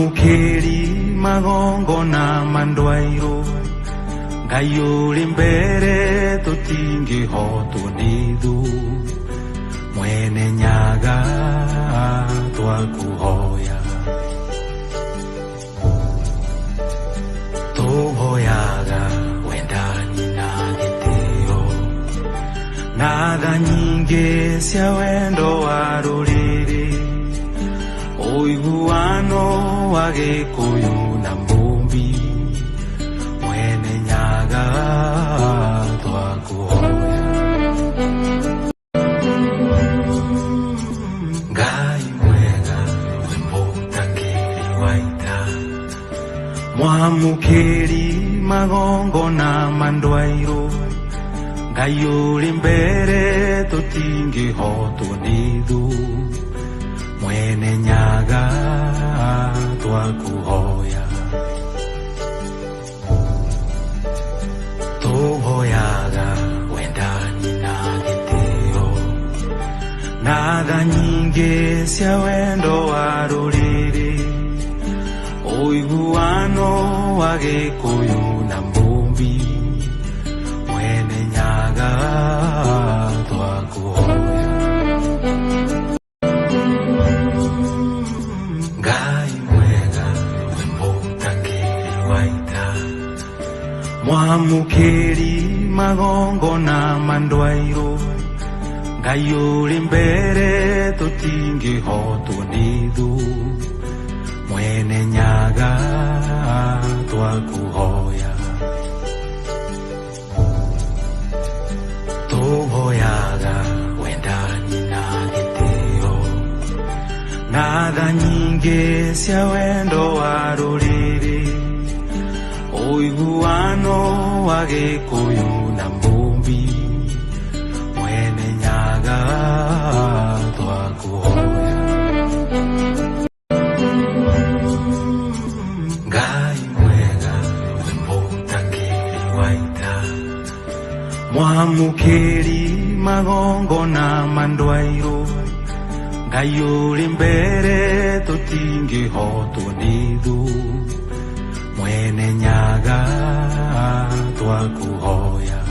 Mwamukeri magongo na mandwairo Ngayuri mbere tutingi hotu nidu Mwene nyaga twakuhoya Tuhoyaga wendani na gitio Naga nyingi cia wendo wa ruriri Uiguano wa Gikuyu na Mbumbi Mwene nyaga twakuhoya Ngai mwega we mutangiri waita Mwamukeri magongo na mandwairo Ngayuri mbere tutingi hotu nidu Mwene nyaga twakuhoya Tuhoyaga wendani na gitio Naga nyingi cia wendo wa ruriri Uiguano wa Gikuyu na Mbumbi Mwene nyaga twakuhoya Mwamukeri magongo na mandwairo Ngayuri mbere tutingi hotu nidu Mwene nyaga twakuhoya Tuhoyaga wendani na gitio Naga nyingi cia wendo wa ruriri Uiguano wa Gikuyu na Mbumbi Mwene nyaga twakuhoya Ngai mwega we mutangiri waita Mwamukeri magongo na mandwairo Ngayuri mbere tutingi hotu nidu Mwene nyaga twakuhoya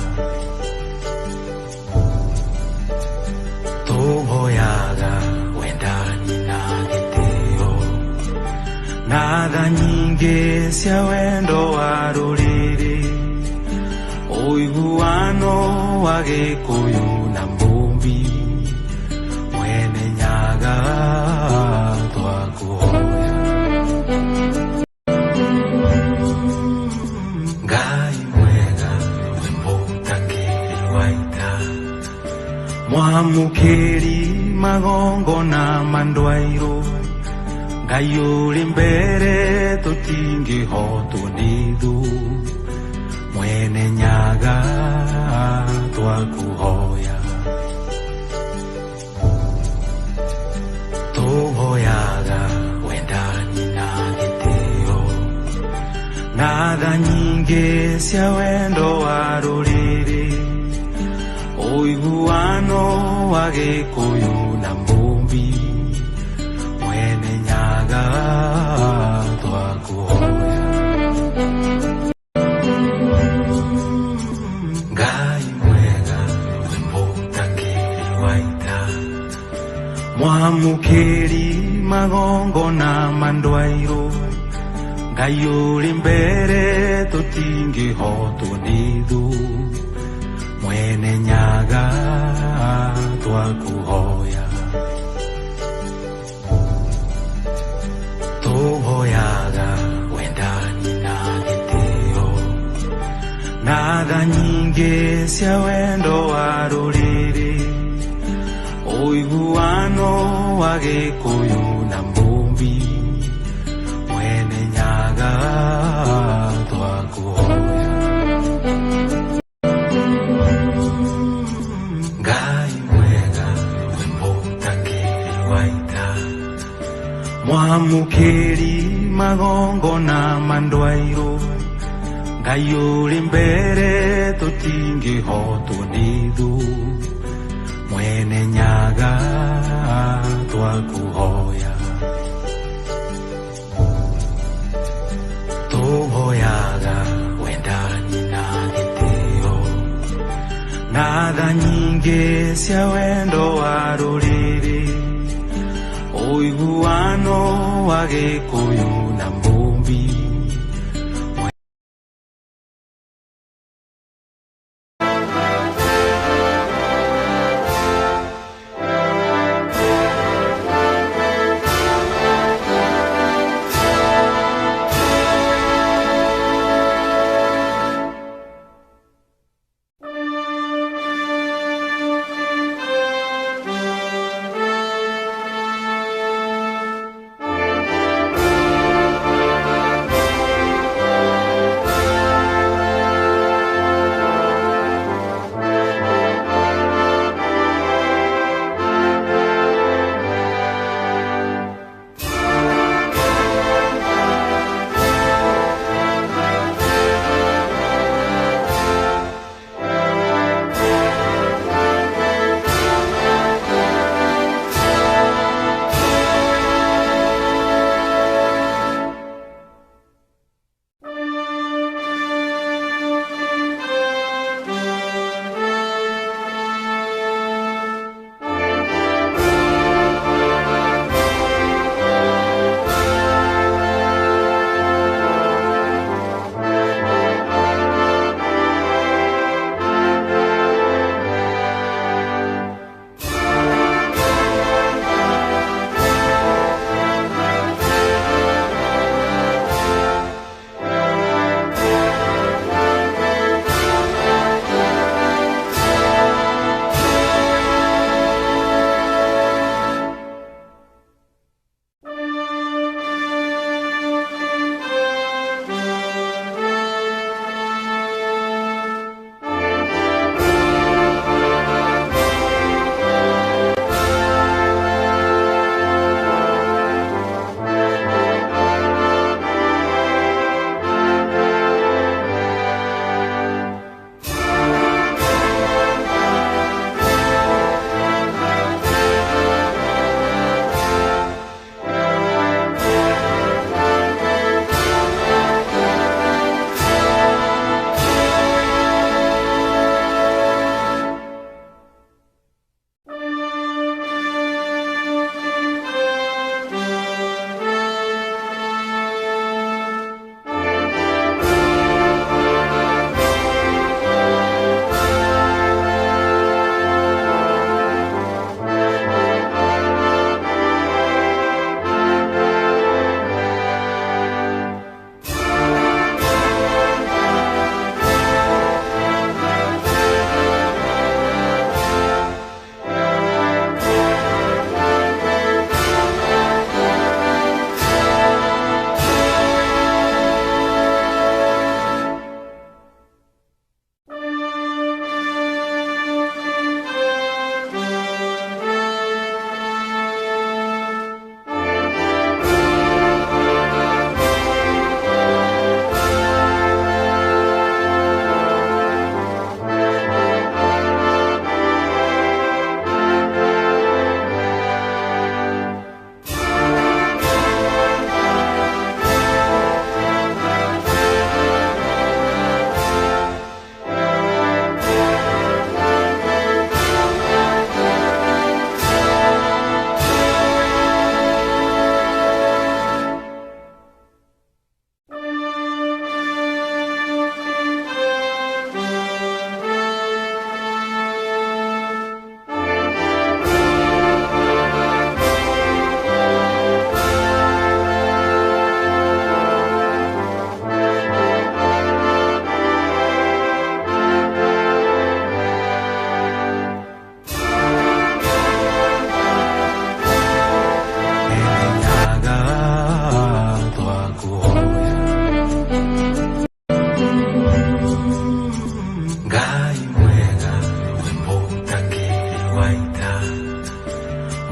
Tuhoyaga wendani na gitio Naga nyingi cia wendo wa ruriri Uiguano wa Gikuyu na Mbumbi Mwene nyaga twakuhoya Mwamukeri magongo na mandwairo Ngayuri mbere tutingi hotu nidu Mwene nyaga twakuhoya Tuhoyaga wendani na gitio Naga nyingi cia wendo wa ruriri Uiguano wa Gikuyu na Mbumbi Mwene nyaga twakuhoya Ngai mwega we mutangiri waita Mwamukeri magongo na mandwairo Ngayuri mbere tutingi hotu nidu Mwene nyaga twakuhoya Tuhoyaga wendani na gitio Naga nyingi cia wendo wa ruriri Uiguano wa Gikuyu na Mbumbi Mwene nyaga twakuhoya Mwamukeri magongo na mandwairo Ngayuri mbere tutingi hotu nidu Mwene nyaga twakuhoya na tha nyingĩ cia wendo wa rũrĩrĩ, ũiguano wa Gĩkũyũ na Mũmbi.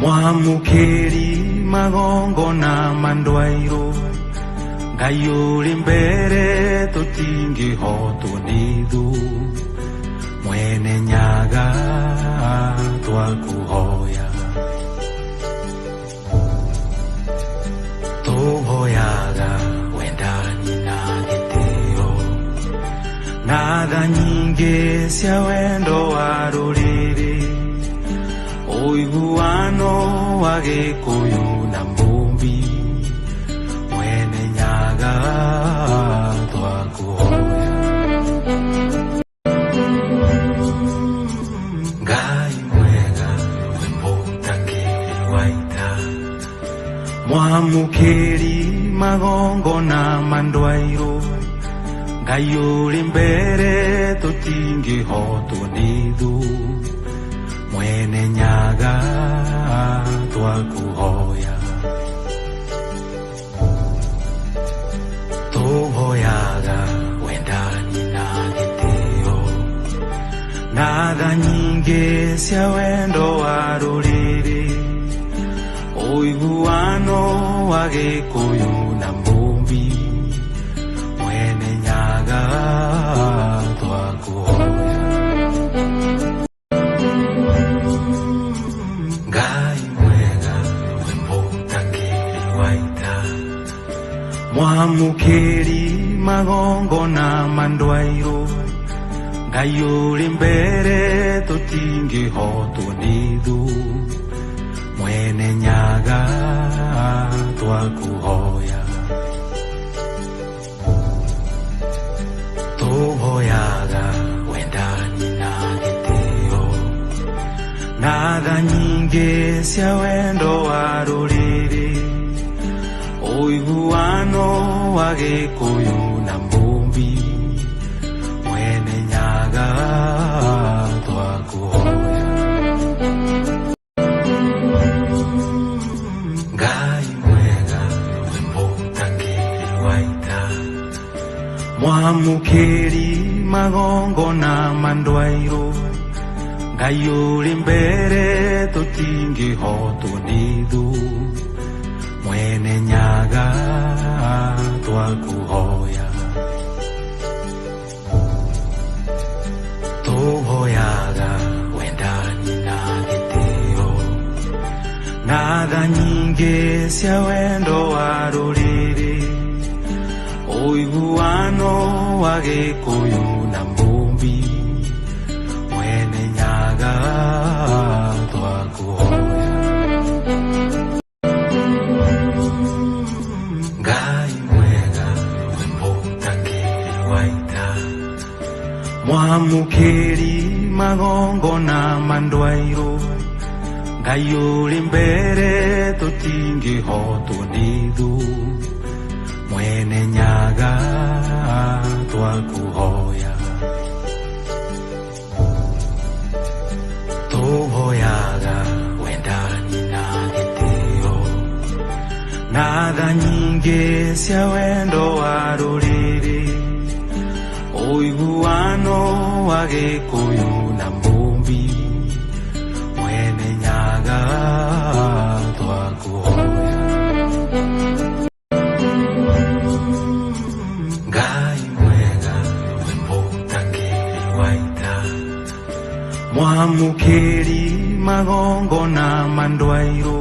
Mwamukeri magongo na mandwairo Ngai uri mbere tutingihotwo ni thu Mwene Nyaga twakuhoya Tuhoyaga wendani na gitio na tha nyingĩ cia wendo wa rũrĩrĩ, ũiguano wa Gĩkũyũ na Mũmbi, Mwene Nyaga twakũhoya. Ngai mwega we mũtangĩri wa ita, mwamũkĩri magongona ma ndwairũ, Ngai ũrĩ mbere tũtingĩhotwo nĩ thũ, Mwene Nyaga twakũhoya. Tũhoyaga wendani na gĩtĩo, na tha nyingĩ cia wendo wa rũrĩrĩ, ũiguano wa Gĩkũyũ na Mũmbi, Mwene Nyaga twakũhoya. Ngai mwega we mũtangĩri wa ita, mwamũkĩri magongona ma ndwairũ, Ngai ũrĩ mbere tũtingĩhotwo nĩ thũ, Mwene Nyaga twakũhoya. Tũhoyaga wendani na gĩtĩo, na tha nyingĩ cia wendo wa rũrĩrĩ, ũiguano wa Gĩkũyũ na Mũmbi, Mwene Nyaga twakũhoya. Ngai mwega we mũtangĩri wa ita, mwamũkĩri magongona ma ndwairũ, Ngai ũrĩ mbere tũtingĩhotwo nĩ thũ, Mwene Nyaga twakũhoya. Tũhoyaga wendani na gĩtĩo, na tha nyingĩ cia wendo wa rũrĩrĩ, ũiguano wa Gĩkũyũ na Mũmbi, Mwene Nyaga twakũhoya. Ngai mwega we mũtangĩri wa ita, mwamũkĩri magongona ma ndwairũ, Ngai ũrĩ mbere tũtingĩhotwo nĩ thũ, Mwene Nyaga twakũhoya. Tũhoyaga wendani na gĩtĩo, na tha nyingĩ cia wendo wa rũrĩrĩ, ũiguano wa Gĩkũyũ na Mũmbi, Mwene Nyaga twakũhoya. Ngai mwega we mũtangĩri wa ita, mwamũkĩri magongona ma ndwairũ,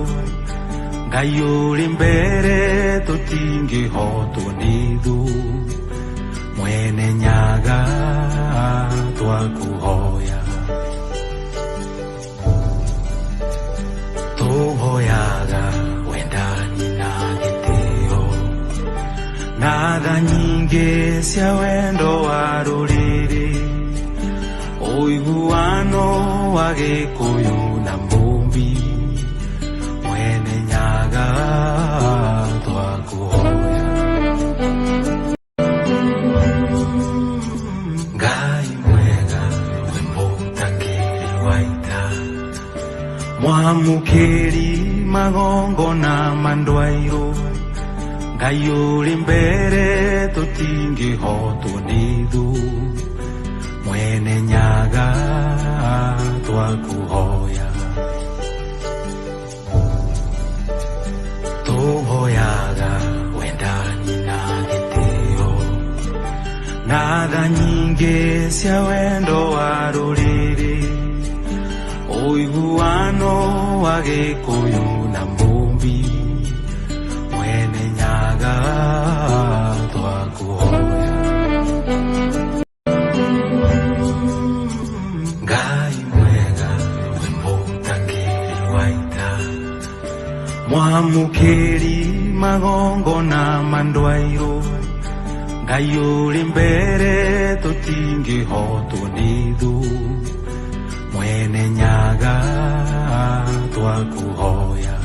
Ngai ũrĩ mbere tũtingĩhotwo nĩ thũ, Mwene Nyaga twakũhoya. Tũhoyaga wendani na gĩtĩo, na tha nyingĩ cia wendo wa rũrĩrĩ, ũiguano wa Gĩkũyũ na Mũmbi, Mwene Nyaga twakũhoya. Ngai mwega we mũtangĩri wa ita, mwamũkĩri magongona ma ndwairũ, Ngai ũrĩ mbere tũtingĩhotwo nĩ thũ, Mwene Nyaga twakũhoya. Tũhoyaga wendani na gĩtĩo, na tha nyingĩ cia wendo wa rũrĩrĩ, ũiguano wa Gĩkũyũ na Mũmbi, Mwene Nyaga twakũhoya. mwamukiri magongo na mandwairo Ngai uri mbere tutingihotwo nithu mwene nyaga twakuhoya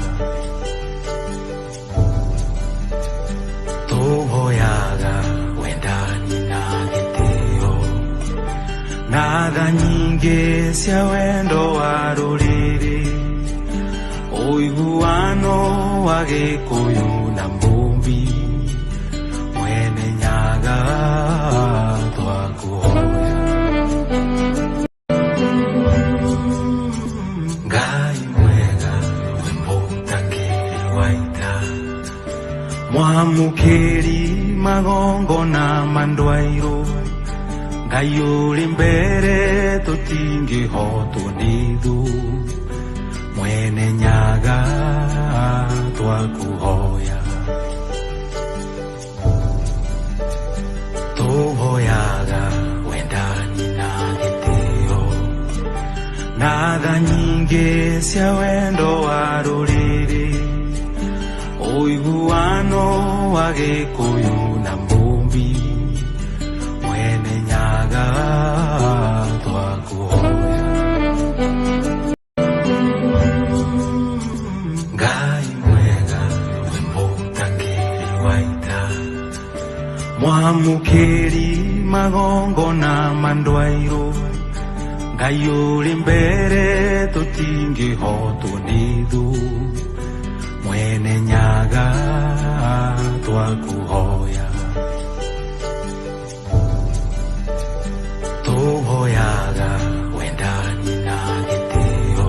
tuhoyaga wendani na gitio na tha nyingi cia wendo wa ruriri uiguano wa gikuyu na mbumbi mwene nyaga twakuhoya Ngai mwega we mũtangĩri wa ita mwamũkĩri magongo na mandwairo Ngai uri mbere tũtingĩhotwo nithu mwene nyaga twakuhoya tuhoyaga wendani na gitio na tha nyingi cia wendo wa ruriri uiguano wa gikuyu na mbumbi mwene nyaga twakuhoya Ngai mwega we mũtangĩri wa ita mwamũkĩri magongo na mandwairo Ngai uri mbere tũtingĩhotwo nithu mwene nyaga twakuhoya tuhoyaga wendani na gitio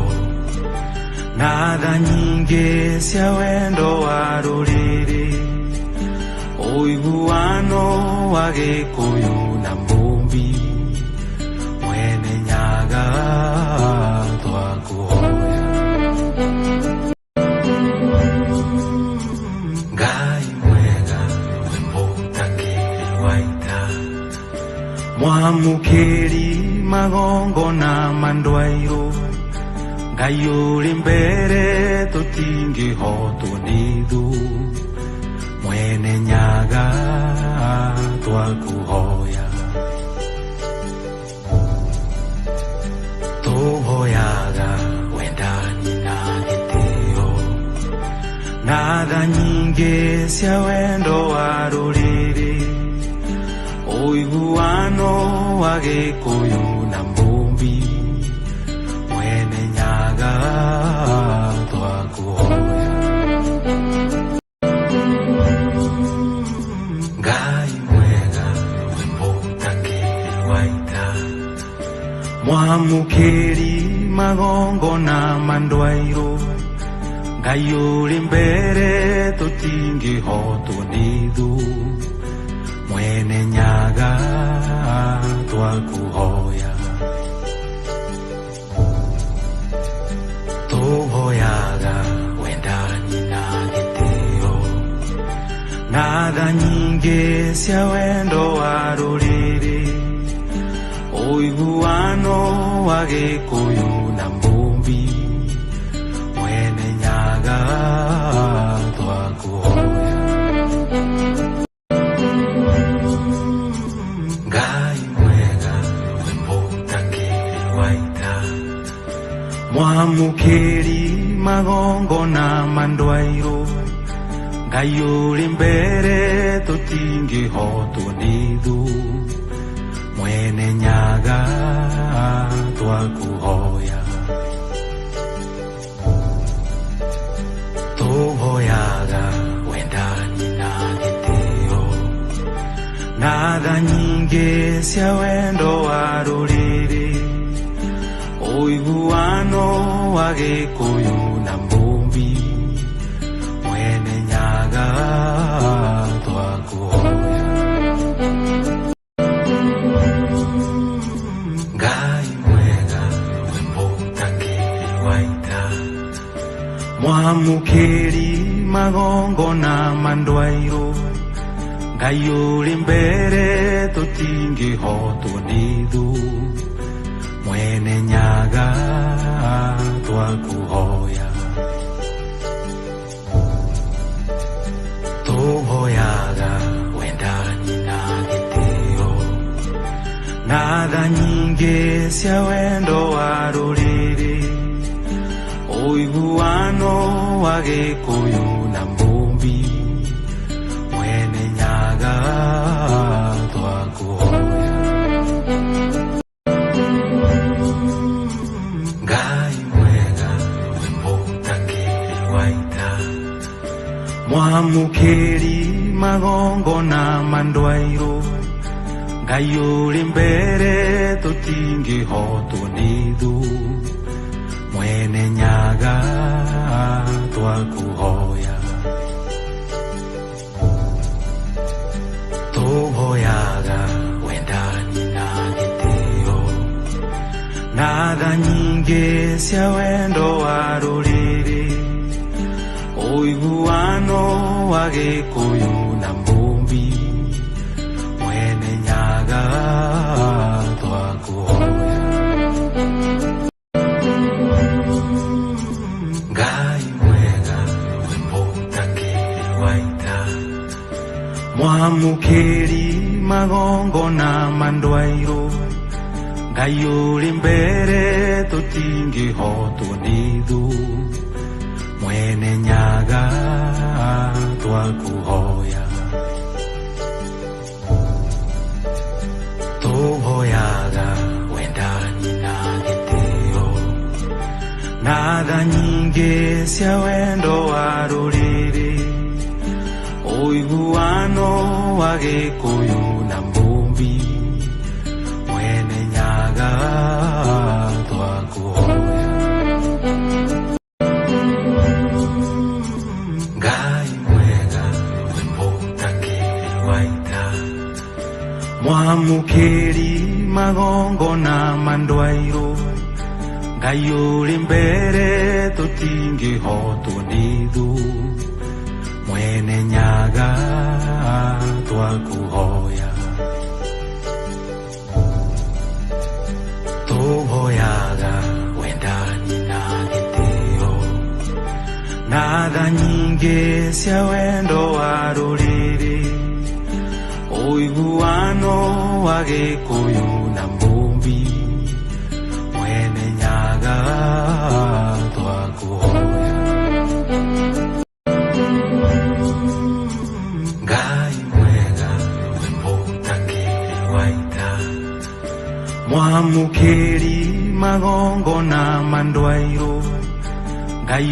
na tha nyingi cia wendo wa ruriri uiguano wa gikuyu na mbumbi mwene nyaga twakuhoya Ngai mwega we mũtangĩri wa ita mwamũkĩri magongo na mandwairo Ngai uri mbere tũtingĩhotwo nithu mwene nyaga twakuhoya tuhoyaga wendani na gitio na tha nyingi cia wendo wa ruriri uiguano wa gikuyu na mbumbi mwene nyaga twakuhoya Ngai mwega we mũtangĩri wa ita mwamũkĩri magongo na mandwairo Ngai uri mbere tũtingĩhotwo nithu mwene nyaga twakuhoya tuhoyaga wendani na gitio na tha nyingi cia wendo wa ruriri uiguano wa gikuyu na mbumbi mwene nyaga twakuhoya Ngai mwega we mũtangĩri wa ita mwamũkĩri magongo na mandwairo Ngai uri mbere tũtingĩhotwo nithu mwene nyaga twakuhoya tuhoyaga wendani na gitio na tha nyingi cia wendo wa ruriri uiguano wa gikuyu na mbumbi mwene nyaga twakuhoya Ngai mwega we mũtangĩri wa ita mwamũkĩri magongo na mandwairo Ngai uri mbere tũtingĩhotwo nithu mwene nyaga twakuhoya na tha nyingĩ cia wendo wa rũrĩrĩ, ũiguano wa Gĩkũyũ na Mũmbi, mwene Nyaga twakũhoya. Ngai mwega we mũtangĩri wa ita, mwamũkĩri magongona mandwairũ, Ngai ũrĩ mbere tũtingĩhotwo nĩ thũ, mwene Nyaga twakũhoya. Tũhoyaga wendani na gĩtĩo, na tha nyingĩ cia wendo wa rũrĩrĩ, ũiguano wa Gĩkũyũ na Mũmbi, mwene Nyaga twakũhoya. Ngai mwega we mũtangĩri wa ita, mwamũkĩri magongona mandwairũ, Ngai ũrĩ mbere tũtingĩhotwo nĩ thũ, mwene Nyaga twakũhoya. Tũhoyaga wendani na gĩtĩo, na tha nyingĩ cia wendo wa rũrĩrĩ, ũiguano wa Gĩkũyũ na Mũmbi, mwene Nyaga twakũhoya. Ngai mwega we mũtangĩri wa ita, mwamũkĩri magongona mandwairũ, Ngai ũrĩ mbere tũtingĩhotwo nĩ thũ, mwene Nyaga twakũhoya. Tũhoyaga wendani na gĩtĩo, na tha nyingĩ cia wendo wa rũrĩrĩ, ũiguano wa Gĩkũyũ na Mũmbi, mwene Nyaga twakũhoya. Ngai mwega we mũtangĩri wa ita, mwamũkĩri magongona mandwairũ, Ngai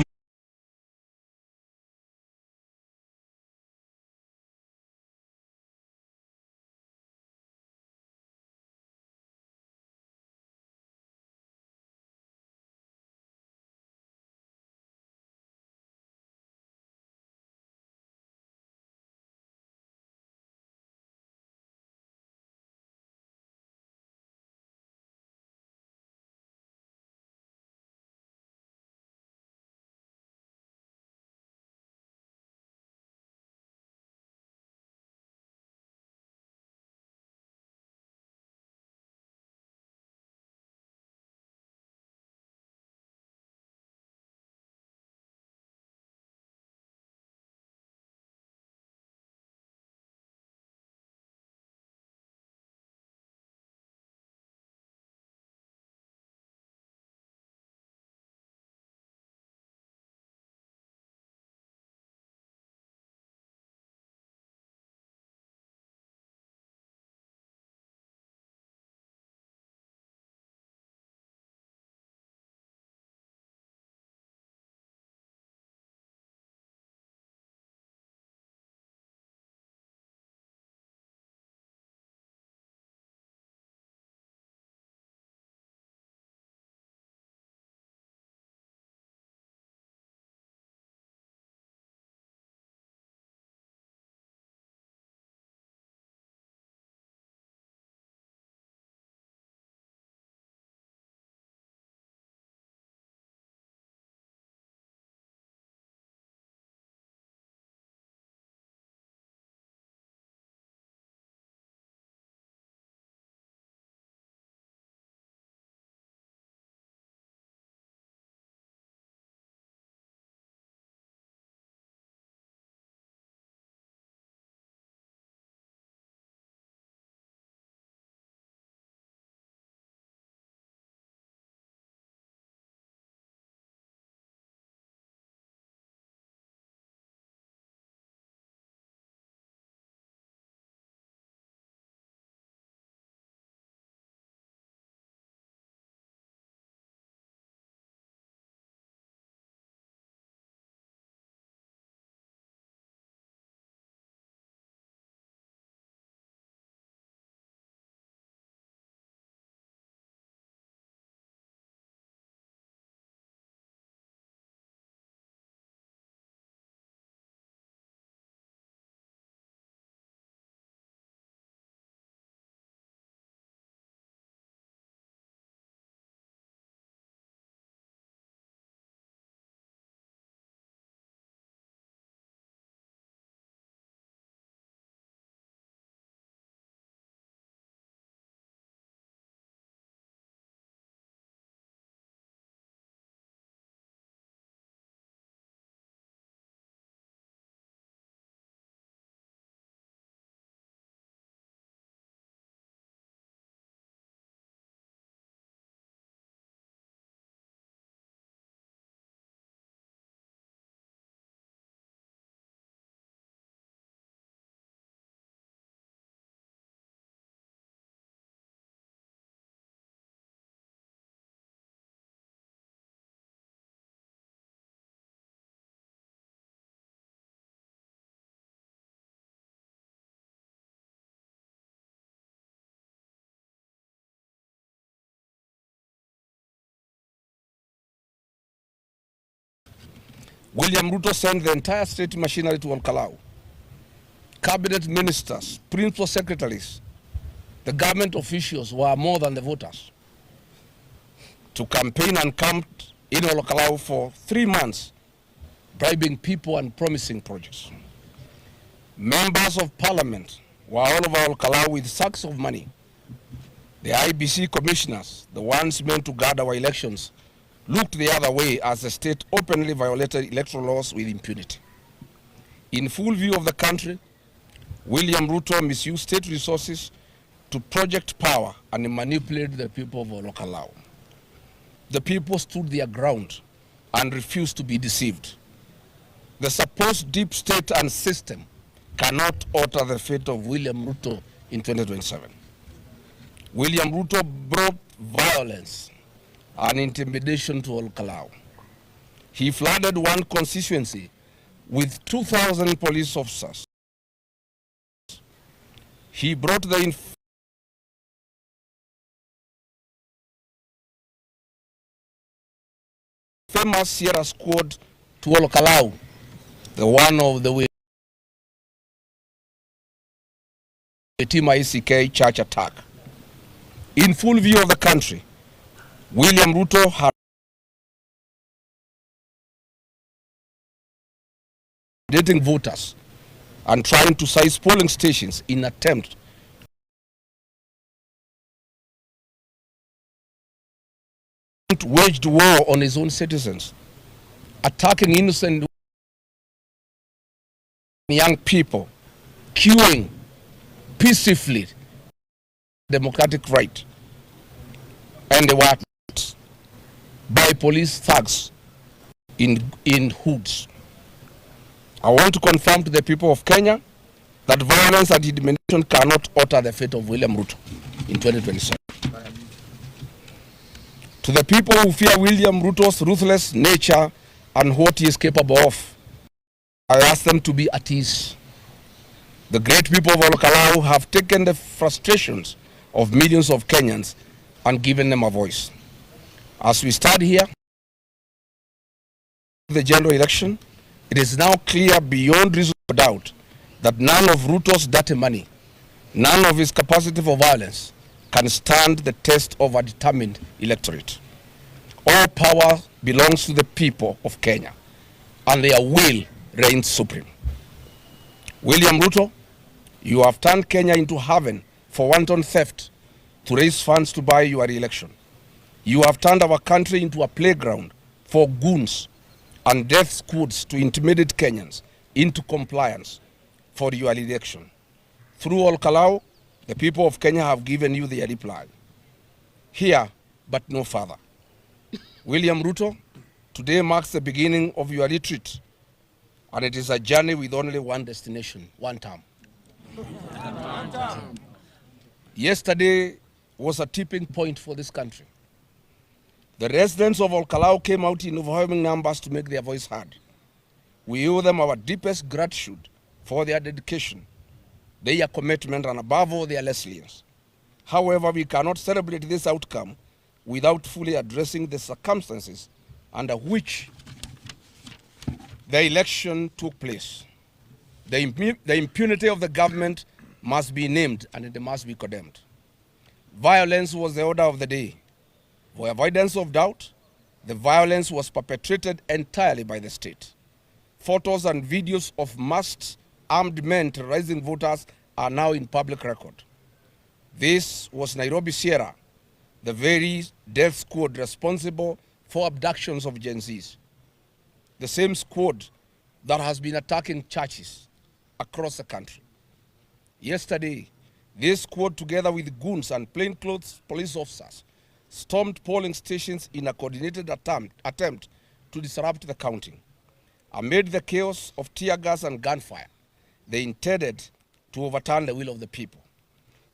William Ruto sent the entire state machinery to Kalou. Cabinet ministers, principal secretaries, the government officials were more than the voters to campaign and camped in Kalou for 3 months, bribing people and promising projects. Members of parliament were all over Kalou with sacks of money. The IBC commissioners, the ones meant to guard our elections, looked the other way as the state openly violated electoral laws with impunity. In full view of the country, William Ruto misused state resources to project power and manipulate the people of Kalou. The people stood their ground and refused to be deceived. The supposed deep state and system cannot alter the fate of William Ruto in 2027. William Ruto brought violence and intimidation to Kalou. He flooded one constituency with 2,000 police officers. He brought the famous Sierra squad to Kalou, the one of the Tima ECK church attack. In full view of the country, William Ruto had dating voters and trying to seize polling stations in attempt waged war on his own citizens, attacking innocent young people, queuing peacefully democratic right, and they were attacked by police thugs in hoods. I want to confirm to the people of Kenya that violence and intimidation cannot alter the fate of William Ruto in 2027. To the people who fear William Ruto's ruthless nature and what he is capable of, I ask them to be at ease. The great people of Kalou have taken the frustrations of millions of Kenyans and given them a voice. As we stand here, the general election, it is now clear beyond reasonable doubt that none of Ruto's dirty money, none of his capacity for violence can stand the test of a determined electorate. All power belongs to the people of Kenya, and their will reigns supreme. William Ruto, you have turned Kenya into heaven for wanton theft to raise funds to buy your re-election. You have turned our country into a playground for goons and death squads to intimidate Kenyans into compliance for your election. Through Kalou, the people of Kenya have given you their reply. Here, but no further. William Ruto, today marks the beginning of your retreat, and it is a journey with only one destination, one term. Yesterday was a tipping point for this country. The residents of Kalou came out in overwhelming numbers to make their voice heard. We owe them our deepest gratitude for their dedication, their commitment, and above all, their resilience. However, we cannot celebrate this outcome without fully addressing the circumstances under which the election took place. The impunity of the government must be named and it must be condemned. Violence was the order of the day. For avoidance of doubt, the violence was perpetrated entirely by the state. Photos and videos of masked armed men terrorizing voters are now in public record. This was Nairobi Sierra, the very death squad responsible for abductions of Gen Zs. The same squad that has been attacking churches across the country. Yesterday, this squad, together with goons and plainclothes police officers, stormed polling stations in a coordinated attempt to disrupt the counting. Amid the chaos of tear gas and gunfire, they intended to overturn the will of the people.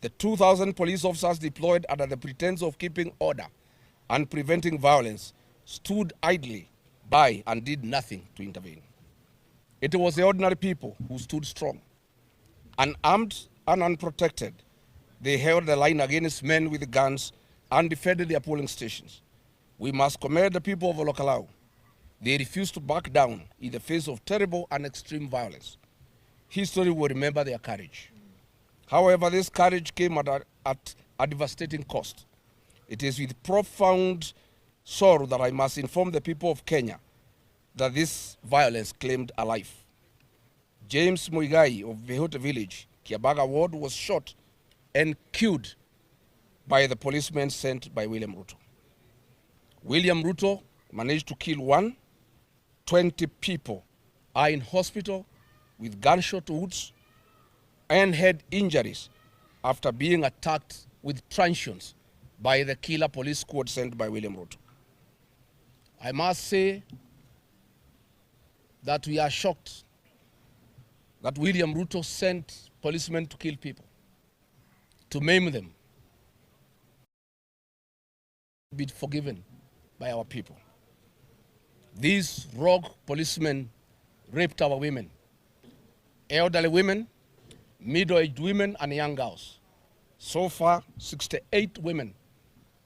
The 2,000 police officers deployed under the pretense of keeping order and preventing violence stood idly by and did nothing to intervene. It was the ordinary people who stood strong. Unarmed and unprotected, they held the line against men with guns and defended their polling stations. We must commend the people of Kalou. They refused to back down in the face of terrible and extreme violence. History will remember their courage. However, this courage came at a devastating cost. It is with profound sorrow that I must inform the people of Kenya that this violence claimed a life. James Muigai of Vehote Village, Kiabaga Ward, was shot and killed by the policemen sent by William Ruto. William Ruto managed to kill 20 people are in hospital with gunshot wounds and head injuries after being attacked with truncheons by the killer police squad sent by William Ruto. I must say that we are shocked that William Ruto sent policemen to kill people, to maim them, be forgiven by our people. These rogue policemen raped our women, elderly women, middle-aged women, and young girls. So far, 68 women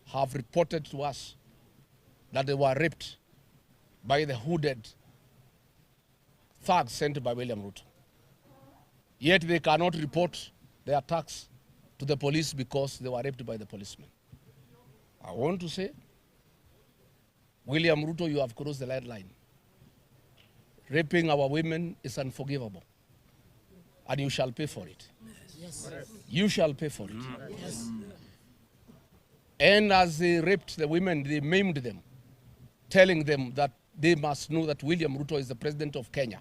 have reported to us that they were raped by the hooded thugs sent by William Ruto. Yet they cannot report the attacks to the police because they were raped by the policemen. I want to say, William Ruto, you have crossed the red line. Raping our women is unforgivable, and you shall pay for it. Yes. You shall pay for it. Yes. And as they raped the women, they maimed them, telling them that they must know that William Ruto is the president of Kenya,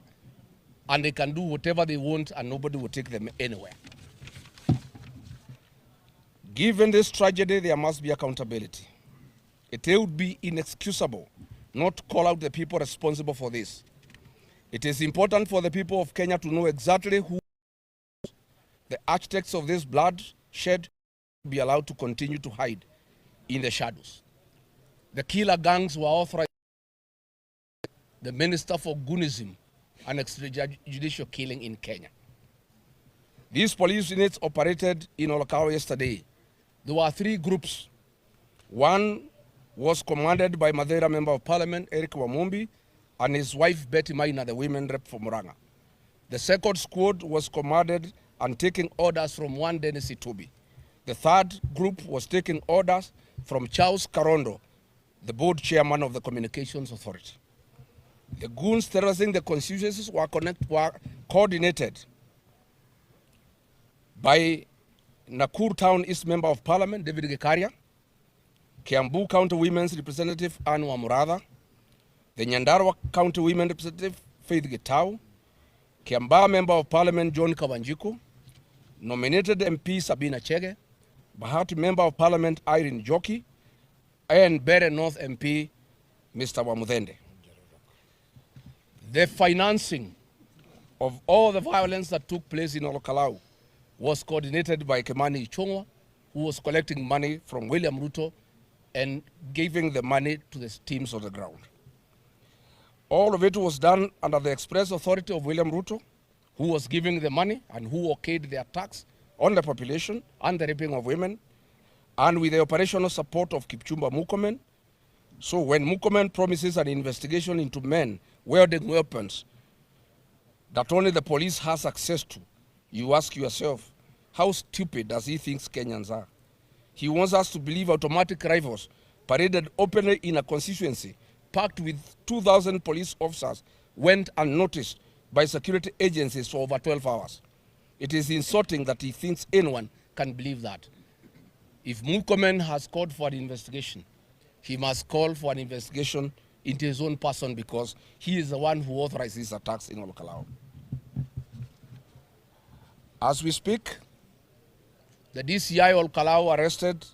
and they can do whatever they want and nobody will take them anywhere. Given this tragedy, there must be accountability. It would be inexcusable not to call out the people responsible for this. It is important for the people of Kenya to know exactly who the architects of this bloodshed be allowed to continue to hide in the shadows. The killer gangs were authorized by the Minister for Goonism and extrajudicial killing in Kenya. These police units operated in Olkalau yesterday. There were 3 groups. One was commanded by Madeira Member of Parliament Eric Wamumbi and his wife Betty Maina, the women rep for Murang'a. The second squad was commanded and taking orders from one Dennis Itubi. The third group was taking orders from Charles Karondo, the board chairman of the Communications Authority. The goons terrorizing the constituencies were coordinated by Nakuru Town East Member of Parliament David Gekaria, Kiambu County Women's Representative Anne Wamuratha, the Nyandarua County Women Representative Faith Getau, Kiambaa Member of Parliament John Kawanjiku, nominated MP Sabina Chege, Bahati Member of Parliament Irene Joki, and Bere North MP Mr. Wamudhende. The financing of all the violence that took place in Olkalau was coordinated by Kimani Ichung'wa, who was collecting money from William Ruto and giving the money to the teams on the ground. All of it was done under the express authority of William Ruto, who was giving the money and who okayed the attacks on the population and the raping of women, and with the operational support of Kipchumba Murkomen. So when Murkomen promises an investigation into men wielding weapons that only the police has access to, you ask yourself, how stupid does he think Kenyans are? He wants us to believe automatic rifles paraded openly in a constituency packed with 2,000 police officers went unnoticed by security agencies for over 12 hours. It is insulting that he thinks anyone can believe that. If Murkomen has called for an investigation, he must call for an investigation into his own person because he is the one who authorized these attacks in Olkalau. As we speak, the DCI Olkalau arrested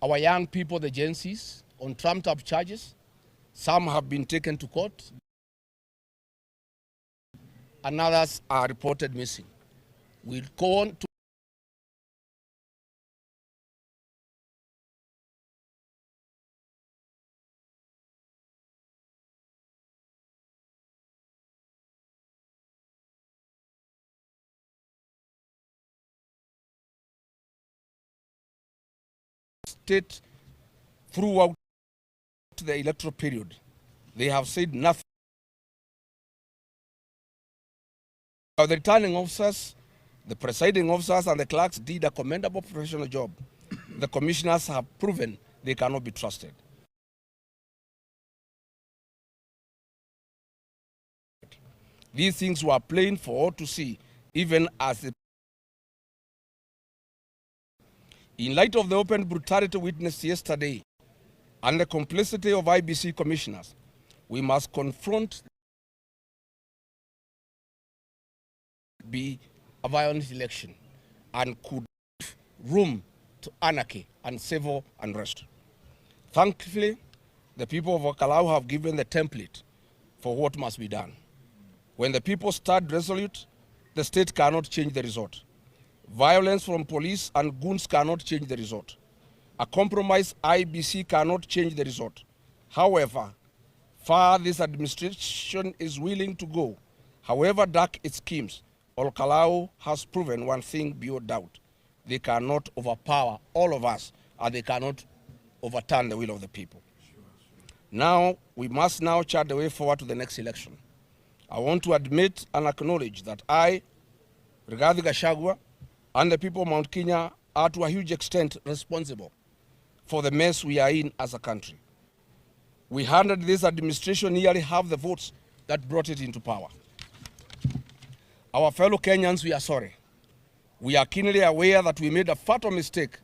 our young people, the Gen Zs, on trumped-up charges. Some have been taken to court, and others are reported missing. We'll go on to state throughout the electoral period They have said nothing. The returning officers, the presiding officers, and the clerks did a commendable professional job. The commissioners have proven they cannot be trusted. These things were plain for all to see, even as the... In light of the open brutality witnessed yesterday and the complicity of IBC commissioners, we must confront be a violent election and could give room to anarchy and civil unrest. Thankfully, the people of Kalou have given the template for what must be done. When the people stand resolute, the state cannot change the result. Violence from police and goons cannot change the result. A compromised IBC cannot change the result. However, far this administration is willing to go, however dark its schemes, Kalou has proven one thing beyond doubt. They cannot overpower all of us, and they cannot overturn the will of the people. Now, we must now chart the way forward to the next election. I want to admit and acknowledge that I, regarding Gachagua, and the people of Mount Kenya are to a huge extent responsible for the mess we are in as a country. We handed this administration nearly half the votes that brought it into power. Our fellow Kenyans, we are sorry. We are keenly aware that we made a fatal mistake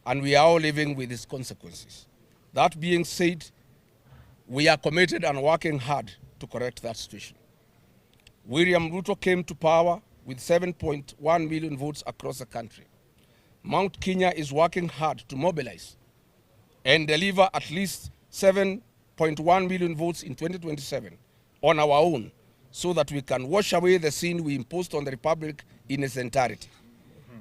and we are all living with its consequences. That being said, we are committed and working hard to correct that situation. William Ruto came to power with 7.1 million votes across the country. Mount Kenya is working hard to mobilize and deliver at least 7.1 million votes in 2027 on our own, so that we can wash away the sin we imposed on the Republic in its entirety.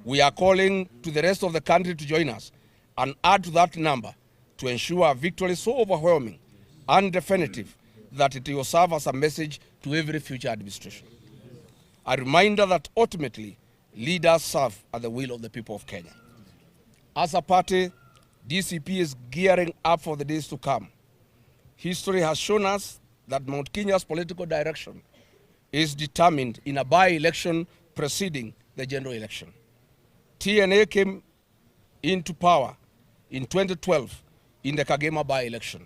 We are calling to the rest of the country to join us and add to that number to ensure a victory so overwhelming and definitive that it will serve as a message to every future administration. A reminder that ultimately leaders serve at the will of the people of Kenya. As a party, DCP is gearing up for the days to come. History has shown us that Mount Kenya's political direction is determined in a by-election preceding the general election. TNA came into power in 2012 in the Kagema by-election.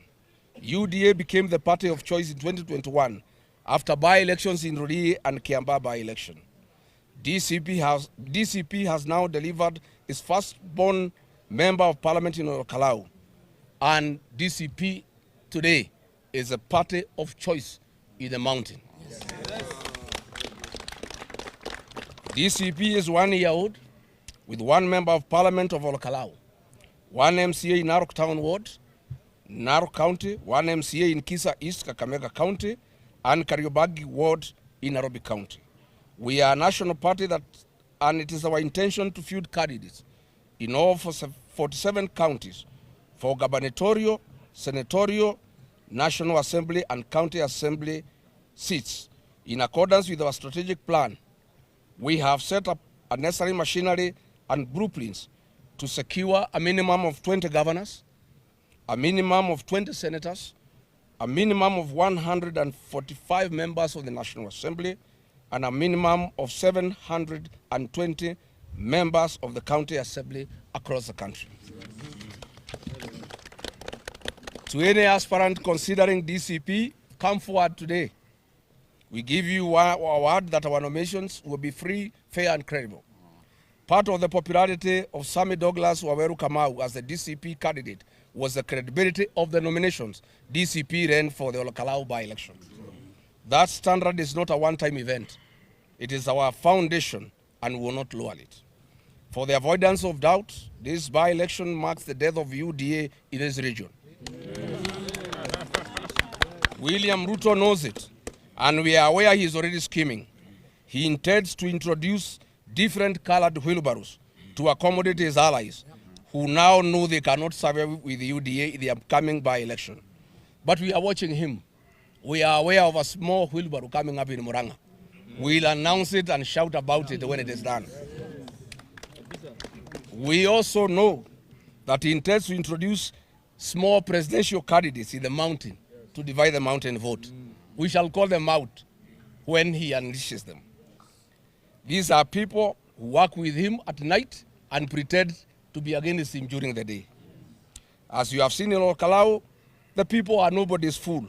UDA became the party of choice in 2021 after by-elections in Rurii and Kiambaa by-election. DCP has now delivered its first-born member of parliament in Kalou, and DCP today is a party of choice in the mountain. Yes. DCP is 1 year old with one member of parliament of Kalou, one MCA in Narok Town Ward, Narok County, one MCA in Kisa East, Kakamega County, and Kariobangi Ward in Nairobi County. We are a national party and it is our intention to field candidates in all 47 counties for gubernatorial, senatorial, National Assembly, and County Assembly seats. In accordance with our strategic plan, we have set up a necessary machinery and blueprints to secure a minimum of 20 governors, a minimum of 20 senators, a minimum of 145 members of the National Assembly, and a minimum of 720 members of the County Assembly across the country. To any aspirant considering DCP, come forward today. We give you our word that our nominations will be free, fair, and credible. Part of the popularity of Sammy Douglas Waweru Kamau as the DCP candidate was the credibility of the nominations DCP ran for the Kalou by-election. That standard is not a one-time event. It is our foundation and we will not lower it. For the avoidance of doubt, this by-election marks the death of UDA in this region. William Ruto knows it, and we are aware he is already scheming. He intends to introduce different colored wheelbarrows to accommodate his allies, who now know they cannot survive with the UDA in the upcoming by-election. But we are watching him. We are aware of a small wheelbarrow coming up in Muranga. We'll announce it and shout about it when it is done. We also know that he intends to introduce small presidential candidates in the mountain to divide the mountain vote. We shall call them out when he unleashes them. These are people who work with him at night and pretend to be against him during the day. As you have seen in Kalou, the people are nobody's fool.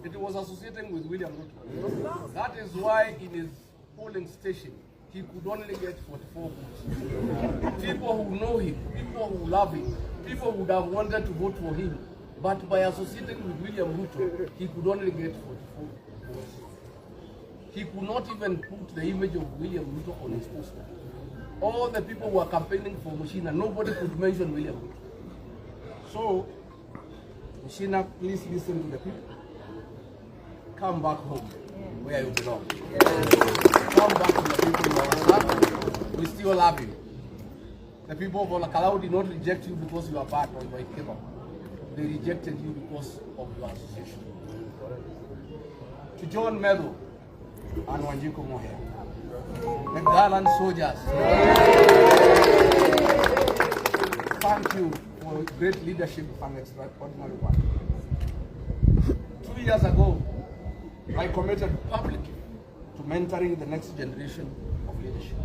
It was associating with William Ruto. That is why in his polling station, he could only get 44 votes. People who know him, people who love him, people would have wanted to vote for him. But by associating with William Ruto, he could only get 44 votes. He could not even put the image of William Ruto on his poster. All the people who were campaigning for Mushina, nobody could mention William Ruto. So, Mushina, please listen to the people. Come back home where you belong. Come back to the people you are loved. We still love you. The people of Kalou did not reject you because you are bad or you are capable. They rejected you because of your association. To John Meadow and Wanjiku Mohe, the gallant soldiers, thank you for with great leadership and extraordinary work. 2 years ago, I committed publicly to mentoring the next generation of leadership.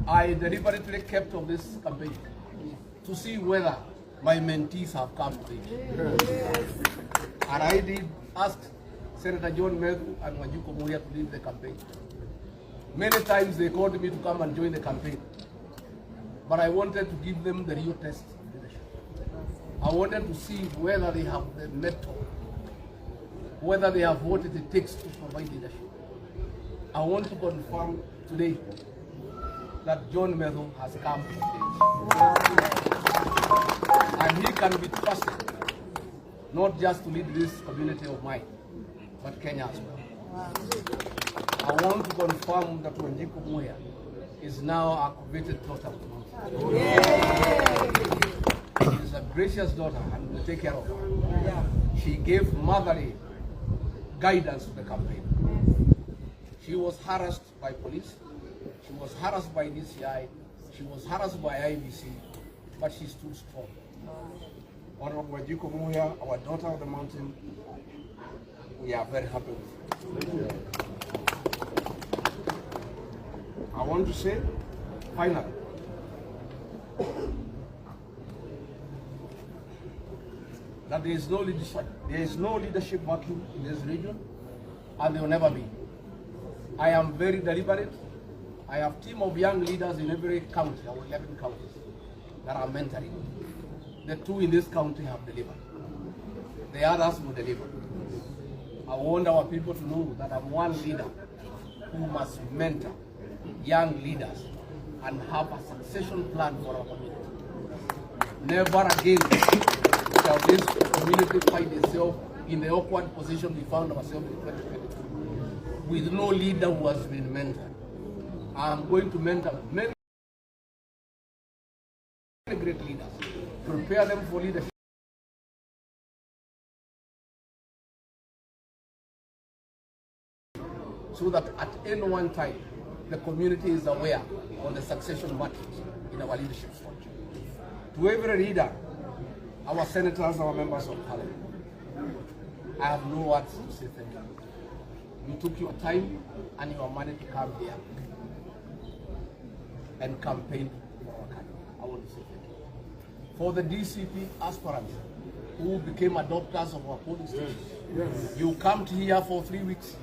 I deliberately kept of this campaign to see whether my mentees have come to it. And I did ask Senator John Meru and Wanjiku Muya to lead the campaign. Many times they called me to come and join the campaign. But I wanted to give them the real test of leadership. I wanted to see whether they have the mettle, whether they have what it takes to provide leadership. I want to confirm today that John Meru has come to stage. And he can be trusted, not just to lead this community of mine, but Kenya as well. I want to confirm that Wanjiku Muya is now a coveted daughter of the mountain. She is a gracious daughter and will take care of her. She gave motherly guidance to the campaign. She was harassed by police, she was harassed by DCI, she was harassed by IBC, but she stood strong. Honorable Wanjiku Muya, our daughter of the mountain, we are very happy with you. I want to say, finally, that there is no leadership vacuum in this region, and there will never be. I am very deliberate. I have a team of young leaders in every county, our 11 counties, that are mentoring. The 2 in this county have delivered. The others will deliver. I want our people to know that I'm one leader who must mentor young leaders and have a succession plan for our community. Never again shall this community find itself in the awkward position we found ourselves in 2022 with no leader who has been mentored. I'm going to mentor many great leaders, prepare them for leadership, so that at any one time, the community is aware of the succession matters in our leadership structure. To every leader, our senators, our members of parliament, I have no words to say thank you. You took your time and your money to come here and campaign for our country. I want to say thank you. For the DCP aspirants who became adopters of our polling stations, you camped here for 3 weeks.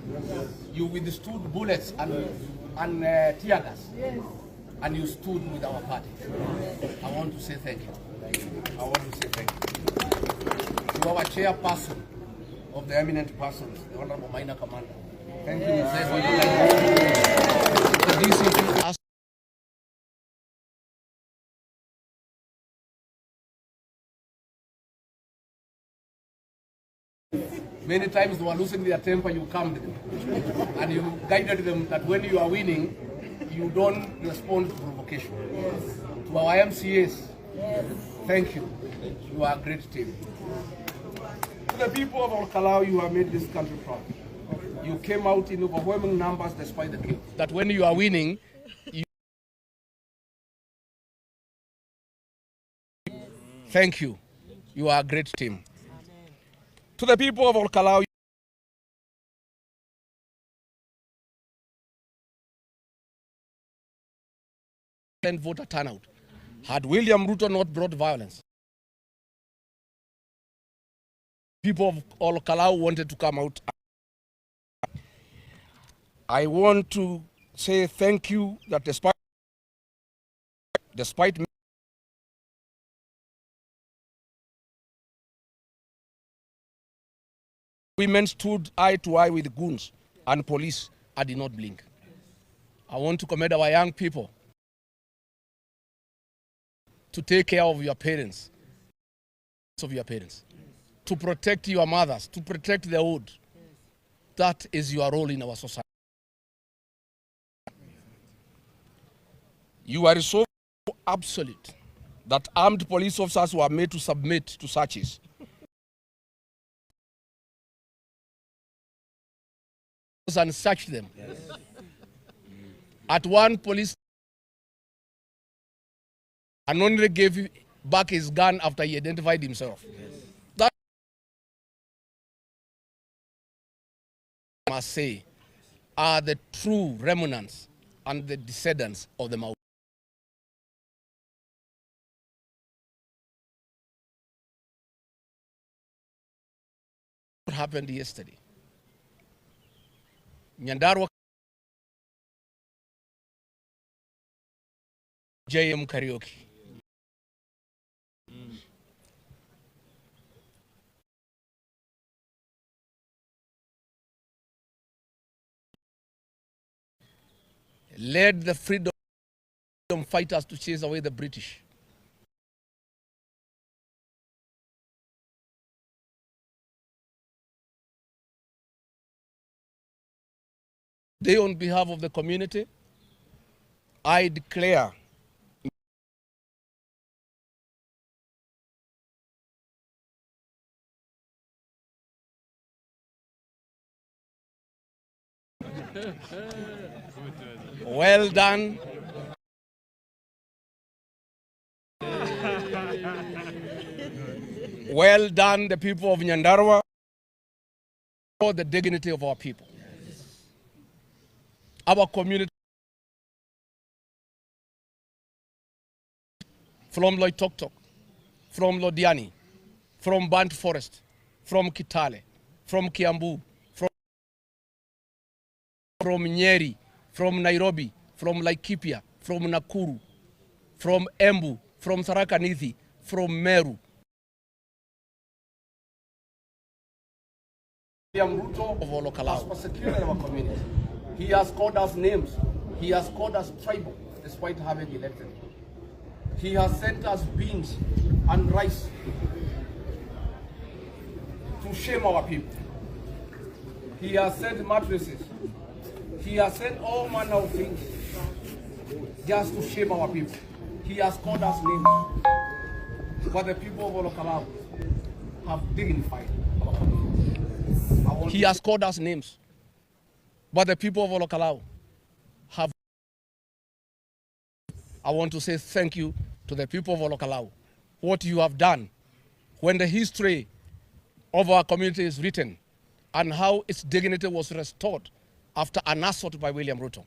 You withstood bullets and tear gas. And you stood with our party. I want to say thank you. I want to say thank you. To our chairperson of the eminent persons, the Honorable Minor Commander. Thank you. The DCP many times they were losing their temper, you calmed them. And you guided them that when you are winning, you don't respond to provocation. Yes. To our MCAs, yes, thank you. You are a great team. To the people of Kalou, you have made this country proud. You came out in overwhelming numbers despite the chaos. That when you are winning, thank you. You are a great team. To the people of Kalou, and voter turnout. Had William Ruto not brought violence, people of Kalou wanted to come out. I want to say thank you that despite women stood eye to eye with goons and police, I did not blink. I want to commend our young people to take care of your parents, to protect your mothers, to protect the old. That is your role in our society. You are so absolute that armed police officers were made to submit to searches. And search them. Yes. At one police and only gave back his gun after he identified himself. That I must say are the true remnants and the descendants of the Mau. What happened yesterday? Nyandarua JM karaoke. Led the freedom fighters to chase away the British. They, on behalf of the community, I declare well done. Well done, the people of Nyandarua, for the dignity of our people. Our community, from Loitoktok, from Lodiani, from Bant Forest, from Kitale, from Kiambu, from Nyeri, from Nairobi, from Laikipia, from Nakuru, from Embu, from Tharaka Nithi, from Meru. Ruto of all Kalou has persecuted our community. He has called us names. He has called us tribal, despite having elected. He has sent us beans and rice to shame our people. He has sent mattresses. He has sent all manner of things just to shame our people. He has called us names. But the people of Kalou have dignified our community. He has called us names. But the people of Kalou have. I want to say thank you to the people of Kalou. What you have done when the history of our community is written and how its dignity was restored after an assault by William Ruto,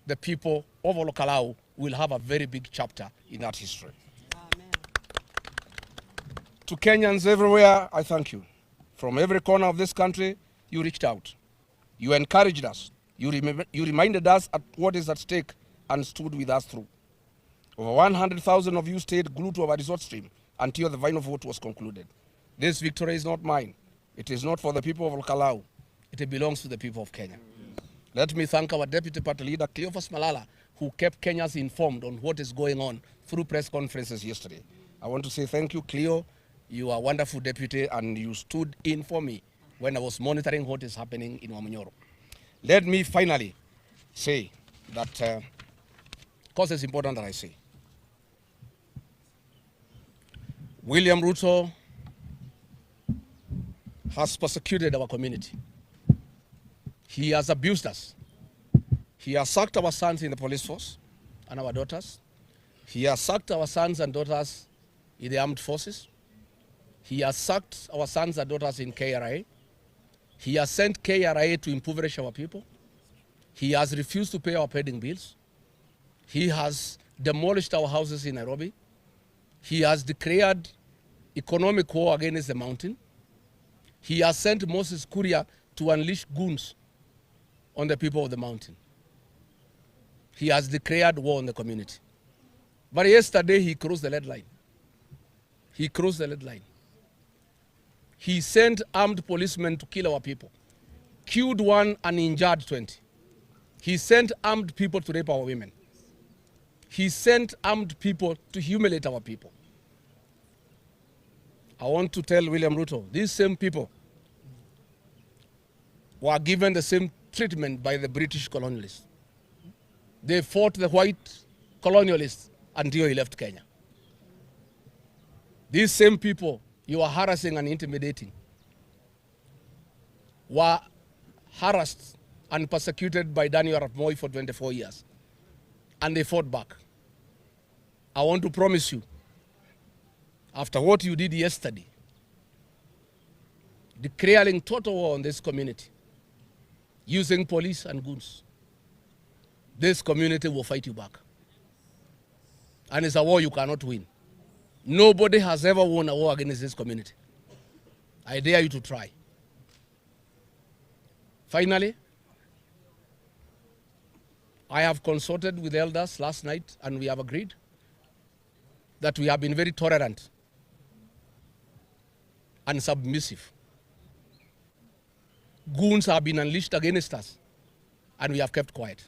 the people of Kalou will have a very big chapter in that history. Amen. To Kenyans everywhere, I thank you. From every corner of this country, you reached out. You encouraged us. You reminded us at what is at stake and stood with us through. Over 100,000 of you stayed glued to our resort stream until the final vote was concluded. This victory is not mine. It is not for the people of Kalou. It belongs to the people of Kenya. Let me thank our Deputy Party Leader, Cleophas Malala, who kept Kenyans informed on what is going on through press conferences yesterday. I want to say thank you, Cleo. You are a wonderful deputy, and you stood in for me when I was monitoring what is happening in Wamunyoro. Let me finally say that, because it's important that I say, William Ruto has persecuted our community. He has abused us. He has sacked our sons in the police force and our daughters. He has sacked our sons and daughters in the armed forces. He has sacked our sons and daughters in KRA. He has sent KRA to impoverish our people. He has refused to pay our pending bills. He has demolished our houses in Nairobi. He has declared economic war against the mountain. He has sent Moses Kuria to unleash goons on the people of the mountain. He has declared war on the community. But yesterday he crossed the red line. He crossed the red line. He sent armed policemen to kill our people, killed one and injured 20. He sent armed people to rape our women. He sent armed people to humiliate our people. I want to tell William Ruto, these same people were given the same treatment by the British colonialists. They fought the white colonialists until he left Kenya. These same people you are harassing and intimidating were harassed and persecuted by Daniel Arap Moi for 24 years. And they fought back. I want to promise you after what you did yesterday, declaring total war on this community, using police and goons, this community will fight you back. And it's a war you cannot win. Nobody has ever won a war against this community. I dare you to try. Finally, I have consulted with elders last night, and we have agreed that we have been very tolerant and submissive. Goons have been unleashed against us, and we have kept quiet.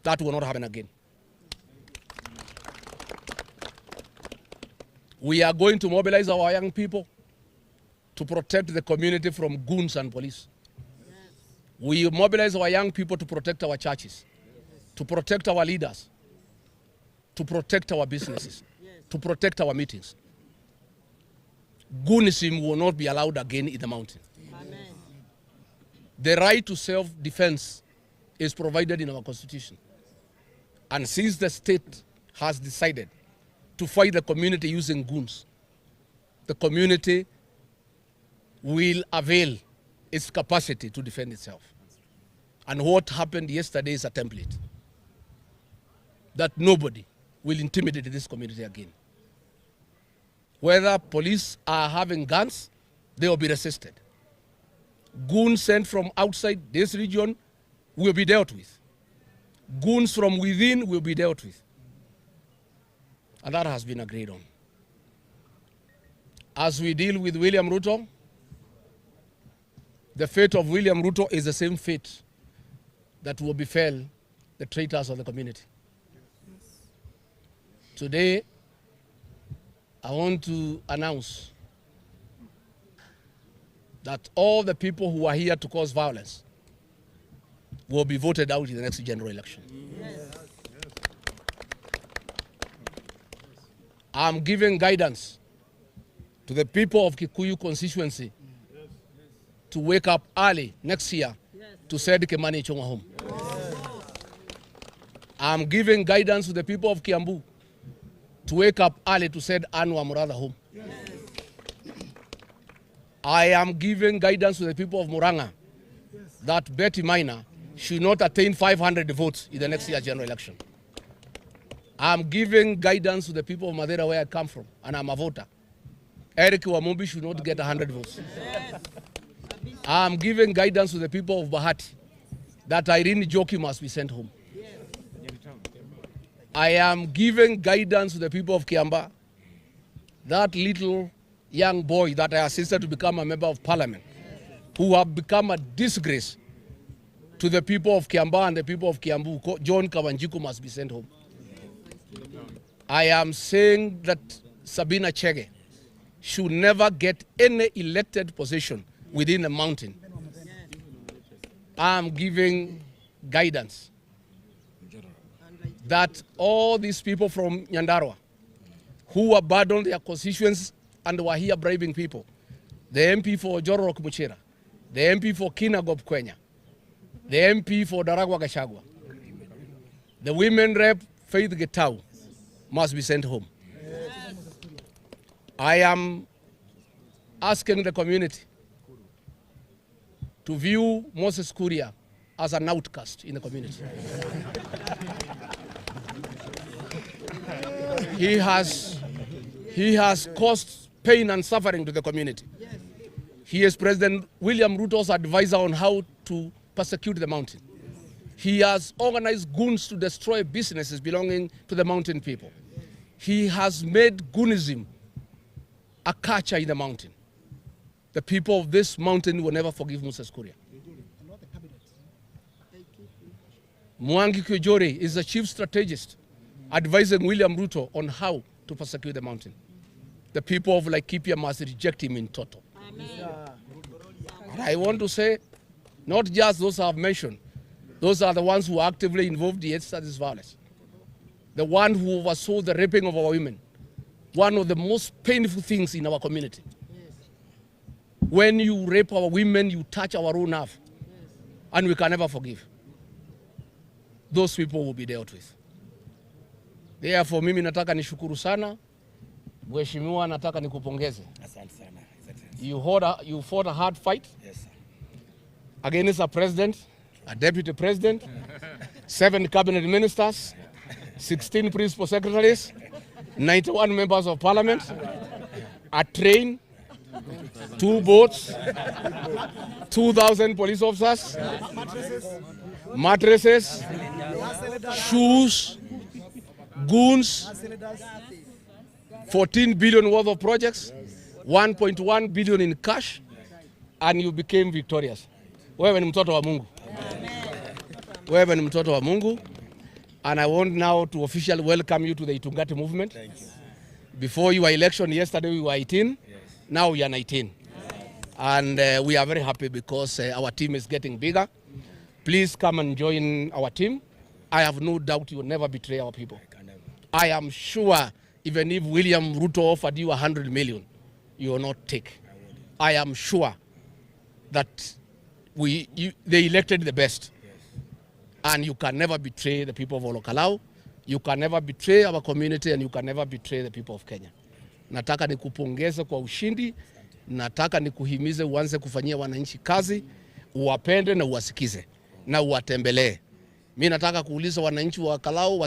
That will not happen again. We are going to mobilize our young people to protect the community from goons and police. Yes. We mobilize our young people to protect our churches, to protect our leaders, to protect our businesses, to protect our meetings. Goonism will not be allowed again in the mountain. Amen. The right to self-defense is provided in our constitution. And since the state has decided to fight the community using goons, the community will avail its capacity to defend itself. And what happened yesterday is a template that nobody will intimidate this community again. Whether police are having guns, they will be resisted. Goons sent from outside this region will be dealt with. Goons from within will be dealt with. And that has been agreed on. As we deal with William Ruto, the fate of William Ruto is the same fate that will befall the traitors of the community. Today, I want to announce that all the people who are here to cause violence will be voted out in the next general election. Yes. I'm giving guidance to the people of Kikuyu constituency to wake up early next year to send Kimani Ichung'wah home. I'm giving guidance to the people of Kiambu to wake up early to send Anwar Murada home. I am giving guidance to the people of Muranga that Betty Minor should not attain 500 votes in the next year's general election. I'm giving guidance to the people of Madeira, where I come from, and I'm a voter. Eric Wamumbi should not get 100 votes. I'm giving guidance to the people of Bahati that Irene Joki must be sent home. I am giving guidance to the people of Kiamba, that little young boy that I assisted to become a member of parliament, who have become a disgrace to the people of Kiamba and the people of Kiambu. John Kawanjiku must be sent home. I am saying that Sabina Chege should never get any elected position within the mountain. I'm giving guidance that all these people from Nyandarua who abandoned their constituents and were here bribing people, the MP for Jororok Muchira, the MP for Kinagop Kwenya, the MP for Daragwa Gachagua, the women rep Faith Getau must be sent home. Yes. I am asking the community to view Moses Kuria as an outcast in the community. He has caused pain and suffering to the community. He is President William Ruto's advisor on how to persecute the mountain. He has organized goons to destroy businesses belonging to the mountain people. He has made goonism a culture in the mountain. The people of this mountain will never forgive Moses Kuria. Mwangi Kujore is the chief strategist advising William Ruto on how to persecute the mountain. The people of Laikipia must reject him in total. Amen. And I want to say, not just those I have mentioned, those are the ones who are actively involved in this violence. The one who oversaw the raping of our women. One of the most painful things in our community. Yes. When you rape our women, you touch our own nerve. Yes. And we can never forgive. Those people will be dealt with. Therefore, mimi nataka nishukuru sana Mheshimiwa, nataka nikupongeze. Asante sana. You fought a hard fight. Yes, sir. Against a president, a deputy president, 7 cabinet ministers, 16 principal secretaries, 91 members of parliament, a train, 2 boats, 2,000 police officers, mattresses, shoes, goons, 14 billion worth of projects, 1.1 billion in cash, and you became victorious. Wewe ni mtoto wa Mungu. Wewe ni mtoto wa Mungu. And I want now to officially welcome you to the Itungati movement. Thank you. Before your election yesterday we were 18, yes. Now we are 19. Yes. And we are very happy because our team is getting bigger. Please come and join our team. I have no doubt you will never betray our people. I am sure even if William Ruto offered you 100 million, you will not take. I am sure that they elected the best. Yes. And you can never betray the people of Kalou. You can never betray our community and you can never betray the people of Kenya. Nataka nikupongeze kwa ushindi. Nataka nikuhimize uanze kufanyia wananchi kazi, uwapende na uwasikize na uwatembelee. Mimi nataka kuuliza wananchi wa Kalou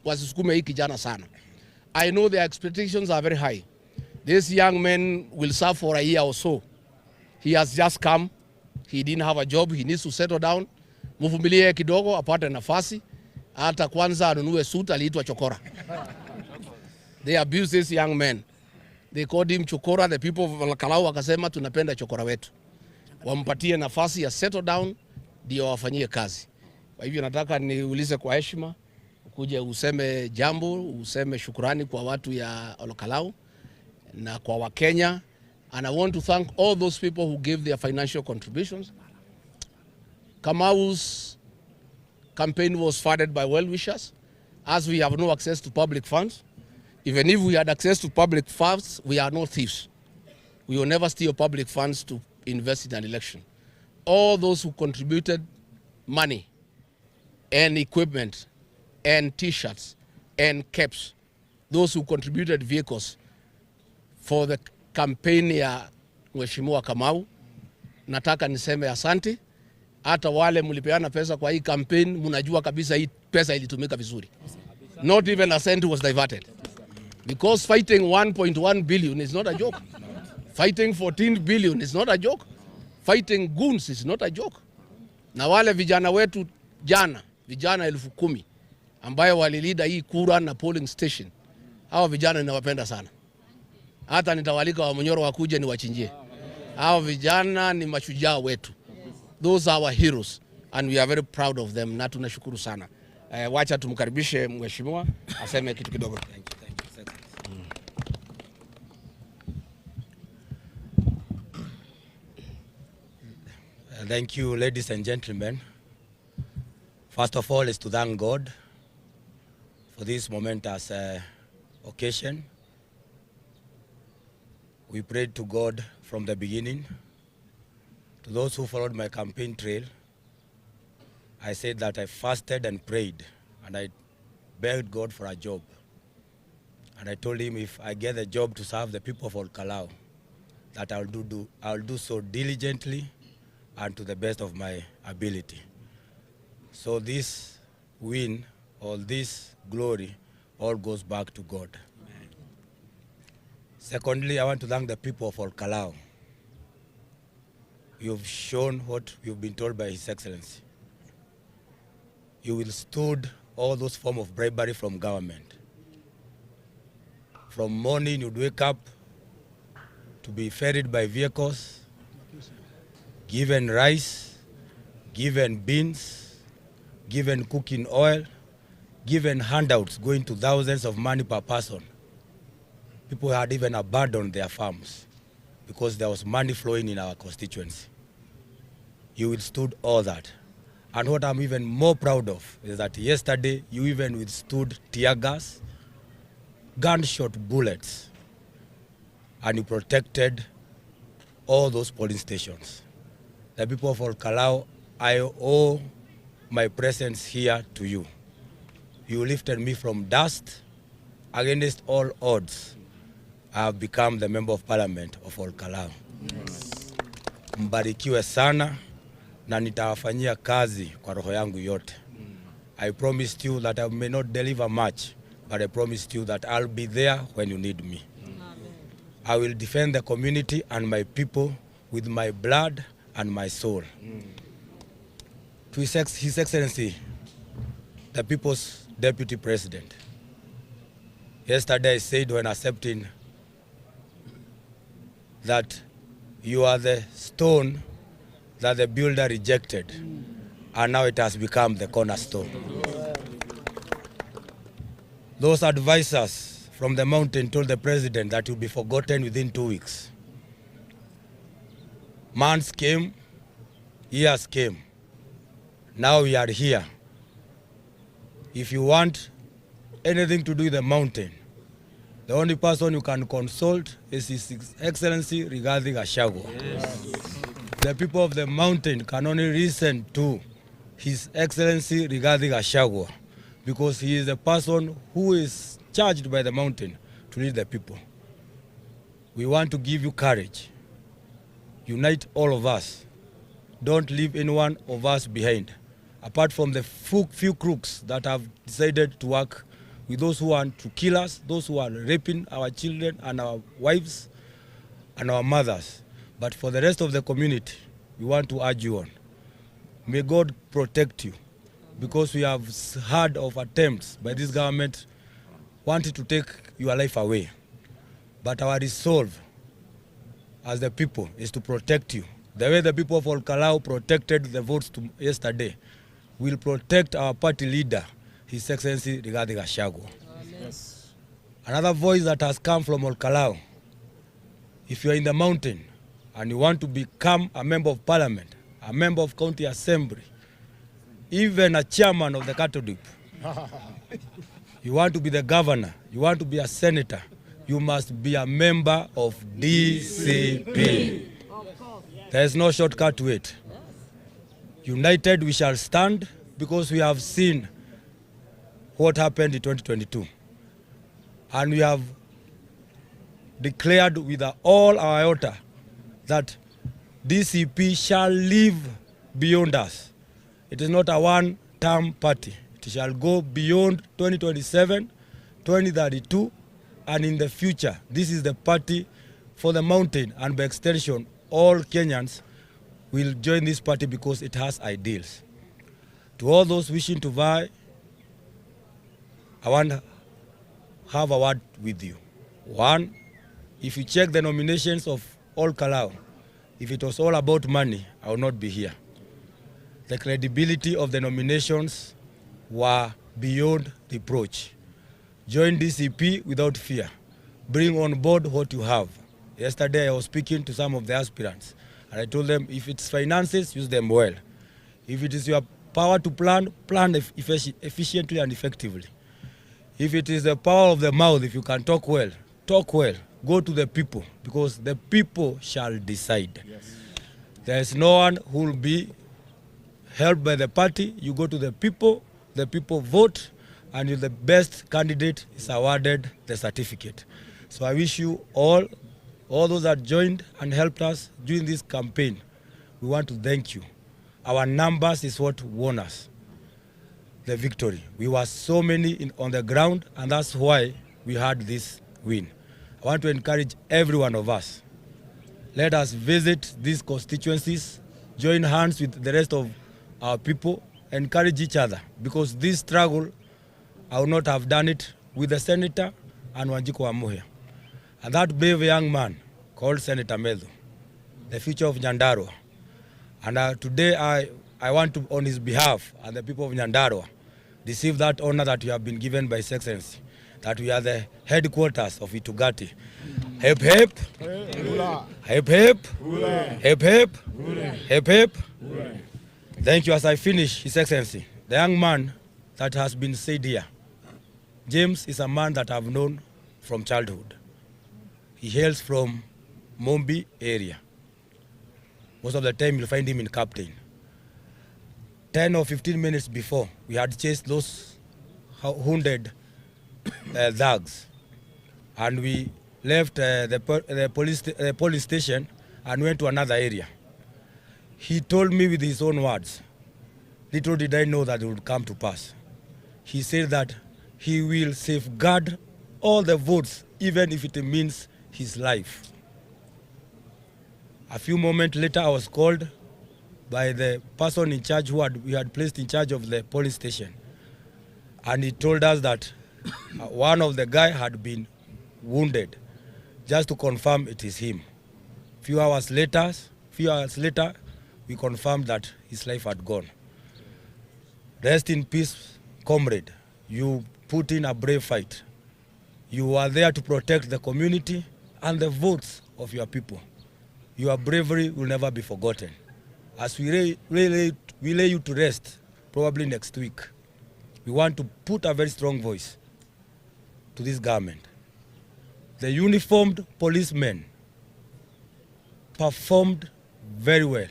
wasisukume hii kijana sana. I know their expectations are very high. This young man will serve for a year or so. He has just come. He didn't have a job. He needs to settle down. Mvumilie kidogo apate nafasi. Hata kwanza anunue suit, aliitwa chokora. They abuse this young man. They called him chokora. The people of Kalou wakasema tunapenda chokora wetu. Wampatie nafasi ya settle down ndio wafanyie kazi. Kwa hivyo nataka niulize kwa heshima, ukuje useme jambo, useme shukrani kwa watu ya Kalou na kwa Wakenya. And I want to thank all those people who gave their financial contributions. Kamau's campaign was funded by well-wishers. As we have no access to public funds, even if we had access to public funds, we are not thieves. We will never steal public funds to invest in an election. All those who contributed money and equipment and T-shirts and caps, those who contributed vehicles for the campaign ya Mheshimiwa Kamau, nataka niseme asante. Hata wale mlipeana pesa kwa hii campaign, mnajua kabisa hii pesa ilitumika vizuri. Not even a cent was diverted. Because fighting 1.1 billion is not a joke. Fighting 14 billion is not a joke. Fighting goons is not a joke. Na wale vijana wetu jana, vijana 10,000 ambayo walilida hii kura na polling station, hao vijana ninawapenda sana. Hata nitawalika wa Munyoro wakuje ni wachinjie. Hao vijana ni mashujaa wetu. Those are our heroes and we are very proud of them. Na tunashukuru sana. Wacha tumkaribishe mheshimiwa aseme kitu kidogo. Thank you, ladies and gentlemen. First of all is to thank God for this momentous occasion. We prayed to God from the beginning. To those who followed my campaign trail, I said that I fasted and prayed and I begged God for a job. And I told him if I get a job to serve the people of Kalou, that I'll do so diligently and to the best of my ability. So this win, all this glory, all goes back to God. Amen. Secondly, I want to thank the people of Kalou. You've shown what you've been told by His Excellency. You withstood all those forms of bribery from government. From morning, you'd wake up to be ferried by vehicles, given rice, given beans, given cooking oil, given handouts going to thousands of money per person. People had even abandoned their farms because there was money flowing in our constituency. You withstood all that. And what I'm even more proud of is that yesterday you even withstood tear gas, gunshot bullets, and you protected all those polling stations. The people of Kalou, I owe my presence here to you. You lifted me from dust against all odds. I have become the member of parliament of Kalou. Mbarikiwe sana na nitawafanyia kazi kwa roho yangu yote. I promised you that I may not deliver much, but I promised you that I'll be there when you need me. Amen. I will defend the community and my people with my blood and my soul. To His Excellency, the People's Deputy President. Yesterday I said when accepting that you are the stone that the builder rejected, and now it has become the cornerstone. Those advisors from the mountain told the president that you'll be forgotten within 2 weeks. Months came, years came. Now we are here. If you want anything to do with the mountain, the only person you can consult is His Excellency Rigathi Gachagua. Yes. The people of the mountain can only listen to His Excellency Rigathi Gachagua because he is the person who is charged by the mountain to lead the people. We want to give you courage. Unite all of us. Don't leave any one of us behind. Apart from the few crooks that have decided to work with those who want to kill us, those who are raping our children and our wives and our mothers. But for the rest of the community, we want to urge you on. May God protect you, because we have heard of attempts by this government wanting to take your life away. But our resolve as the people is to protect you. The way the people of Kalou protected the votes yesterday, will protect our party leader, His Excellency Rigathi Gachagua. Yes. Another voice that has come from Kalou, if you are in the mountain and you want to become a member of parliament, a member of county assembly, even a chairman of the cattle dip, you want to be the governor, you want to be a senator, you must be a member of DCP. There is no shortcut to it. United we shall stand, because we have seen what happened in 2022. And we have declared with all our iota that DCP shall live beyond us. It is not a one-term party. It shall go beyond 2027, 2032, and in the future. This is the party for the mountain, and by extension, all Kenyans will join this party because it has ideals. To all those wishing to vie, I want to have a word with you. One, if you check the nominations of all Kalou, if it was all about money, I would not be here. The credibility of the nominations were beyond reproach. Join DCP without fear. Bring on board what you have. Yesterday I was speaking to some of the aspirants, and I told them, if it's finances, use them well. If it is your power to plan, plan efficiently and effectively. If it is the power of the mouth, if you can talk well, talk well. Go to the people, because the people shall decide. Yes. There is no one who will be helped by the party. You go to the people vote, and the best candidate is awarded the certificate. So I wish you all those that joined and helped us during this campaign, we want to thank you. Our numbers is what won us the victory. We were so many on the ground, and that's why we had this win. I want to encourage every one of us. Let us visit these constituencies, join hands with the rest of our people, encourage each other, because this struggle, I would not have done it with the senator and Wanjiku Wamuhia. And that brave young man called Senator Medhu, the future of Nyandarua. And today I want to, on his behalf and the people of Nyandarua, receive that honor that we have been given by His Excellency, that we are the headquarters of Itugati. Hip hip, hip hip, hip hip, hip hip. Thank you. As I finish, His Excellency, the young man that has been said here, James is a man that I've known from childhood. He hails from Mombi area. Most of the time you'll find him in Captain. 10 or 15 minutes before, we had chased those wounded thugs, and we left the police station and went to another area. He told me with his own words, little did I know that it would come to pass. He said that he will safeguard all the votes, even if it means his life. A few moments later, I was called by the person in charge we had placed in charge of the police station. And he told us that one of the guy had been wounded, just to confirm it is him. Few hours later, we confirmed that his life had gone. Rest in peace, comrade. You put in a brave fight. You are there to protect the community and the votes of your people. Your bravery will never be forgotten. As we lay you to rest, probably next week, we want to put a very strong voice to this government. The uniformed policemen performed very well.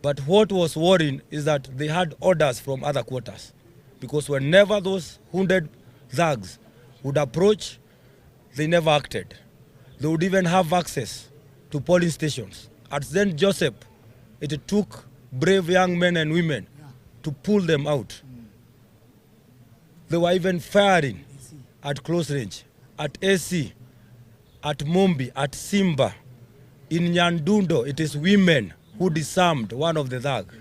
But what was worrying is that they had orders from other quarters. Because whenever those wounded thugs would approach, they never acted. They would even have access to polling stations. At St. Joseph, it took brave young men and women to pull them out. They were even firing at close range, at AC, at Mombi, at Simba. In Nyandundo, it is women who disarmed one of the thugs.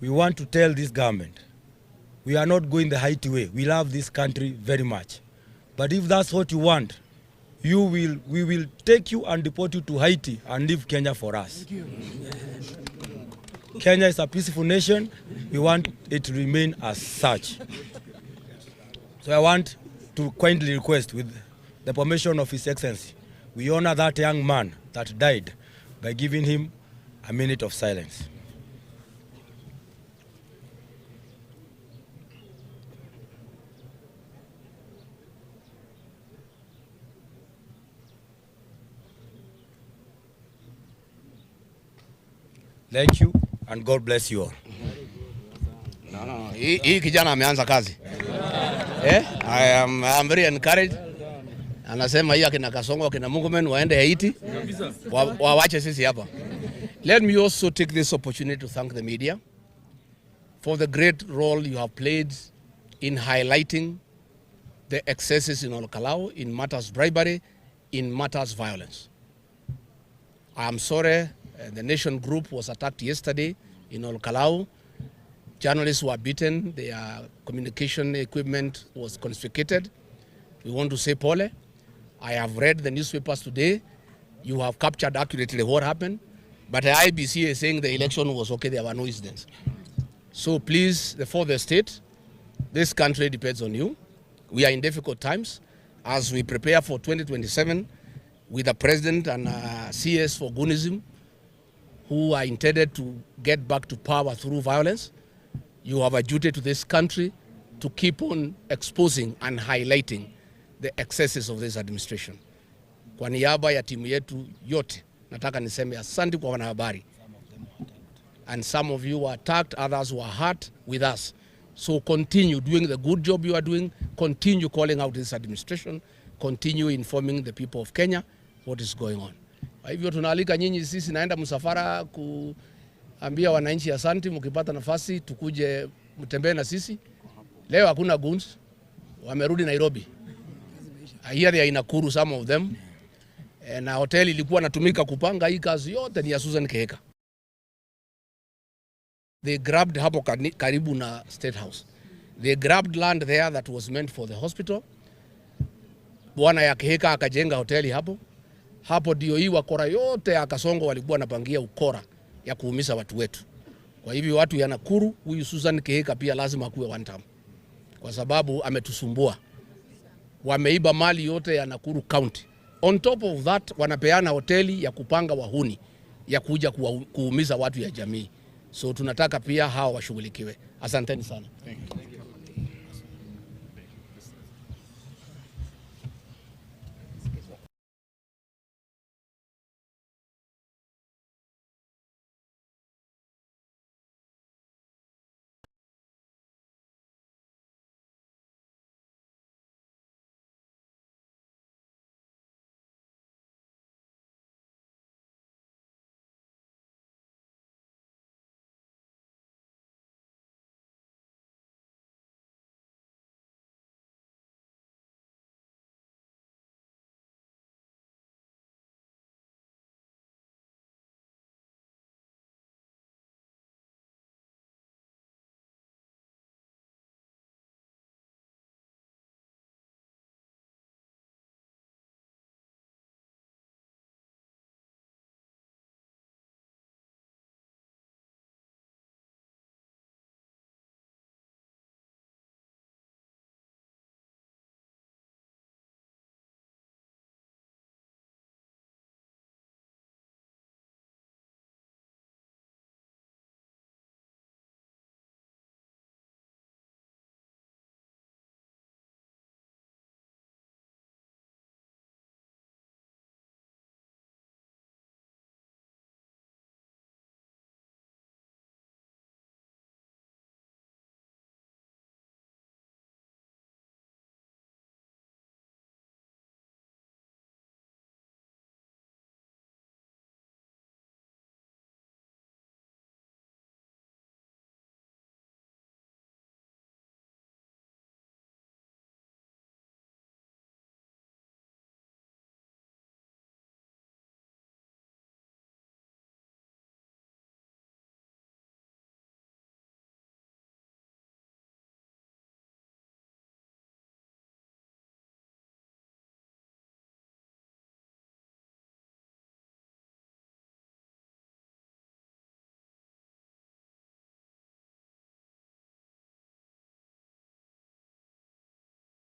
We want to tell this government, we are not going the Haiti way. We love this country very much. But if that's what you want, we will take you and deport you to Haiti and leave Kenya for us. Kenya is a peaceful nation. We want it to remain as such. So I want to kindly request, with the permission of His Excellency, we honor that young man that died by giving him a minute of silence. Thank you and God bless you all. No. Hii kijana ameanza kazi. I'm very encouraged. Anasema hii akina Kasongo akina Mungumen waende Haiti. Wawache sisi hapa. Let me also take this opportunity to thank the media for the great role you have played in highlighting the excesses in Kalou, in matters bribery, in matters violence. I am sorry the Nation group was attacked yesterday in Kalou. Journalists were beaten, their communication equipment was confiscated. We want to say pole. I have read the newspapers today. You have captured accurately what happened. But the IBC is saying the election was okay, there were no incidents. So please, for the state, this country depends on you. We are in difficult times as we prepare for 2027 with the president and CS for Gunism, who are intended to get back to power through violence. You have a duty to this country to keep on exposing and highlighting the excesses of this administration. Kwa niaba ya timu yetu yote, nataka niseme asante kwa wanahabari. And some of you were attacked, others were hurt with us. So continue doing the good job you are doing, continue calling out this administration, continue informing the people of Kenya what is going on. Kwa hivyo tunaalika nyinyi, sisi naenda msafara kuambia wananchi asante, mkipata nafasi tukuje mtembee na sisi. Leo hakuna guns, wamerudi Nairobi. I hear they are in Nakuru, some of them. Na hoteli ilikuwa natumika kupanga hii kazi yote ni ya Susan Keheka. They grabbed hapo karibu na State House. They grabbed land there that was meant for the hospital. Bwana ya Keheka akajenga hoteli hapo. Hapo ndio hii wakora yote ya Kasongo walikuwa napangia ukora ya kuumiza watu wetu. Kwa hivyo watu ya Nakuru, huyu Susan Keheka pia lazima akuwe one time. Kwa sababu ametusumbua. Wameiba mali yote ya Nakuru County. On top of that, wanapeana hoteli ya kupanga wahuni ya kuja kuumiza watu ya jamii. So tunataka pia hao washughulikiwe. Asanteni sana. Thank you.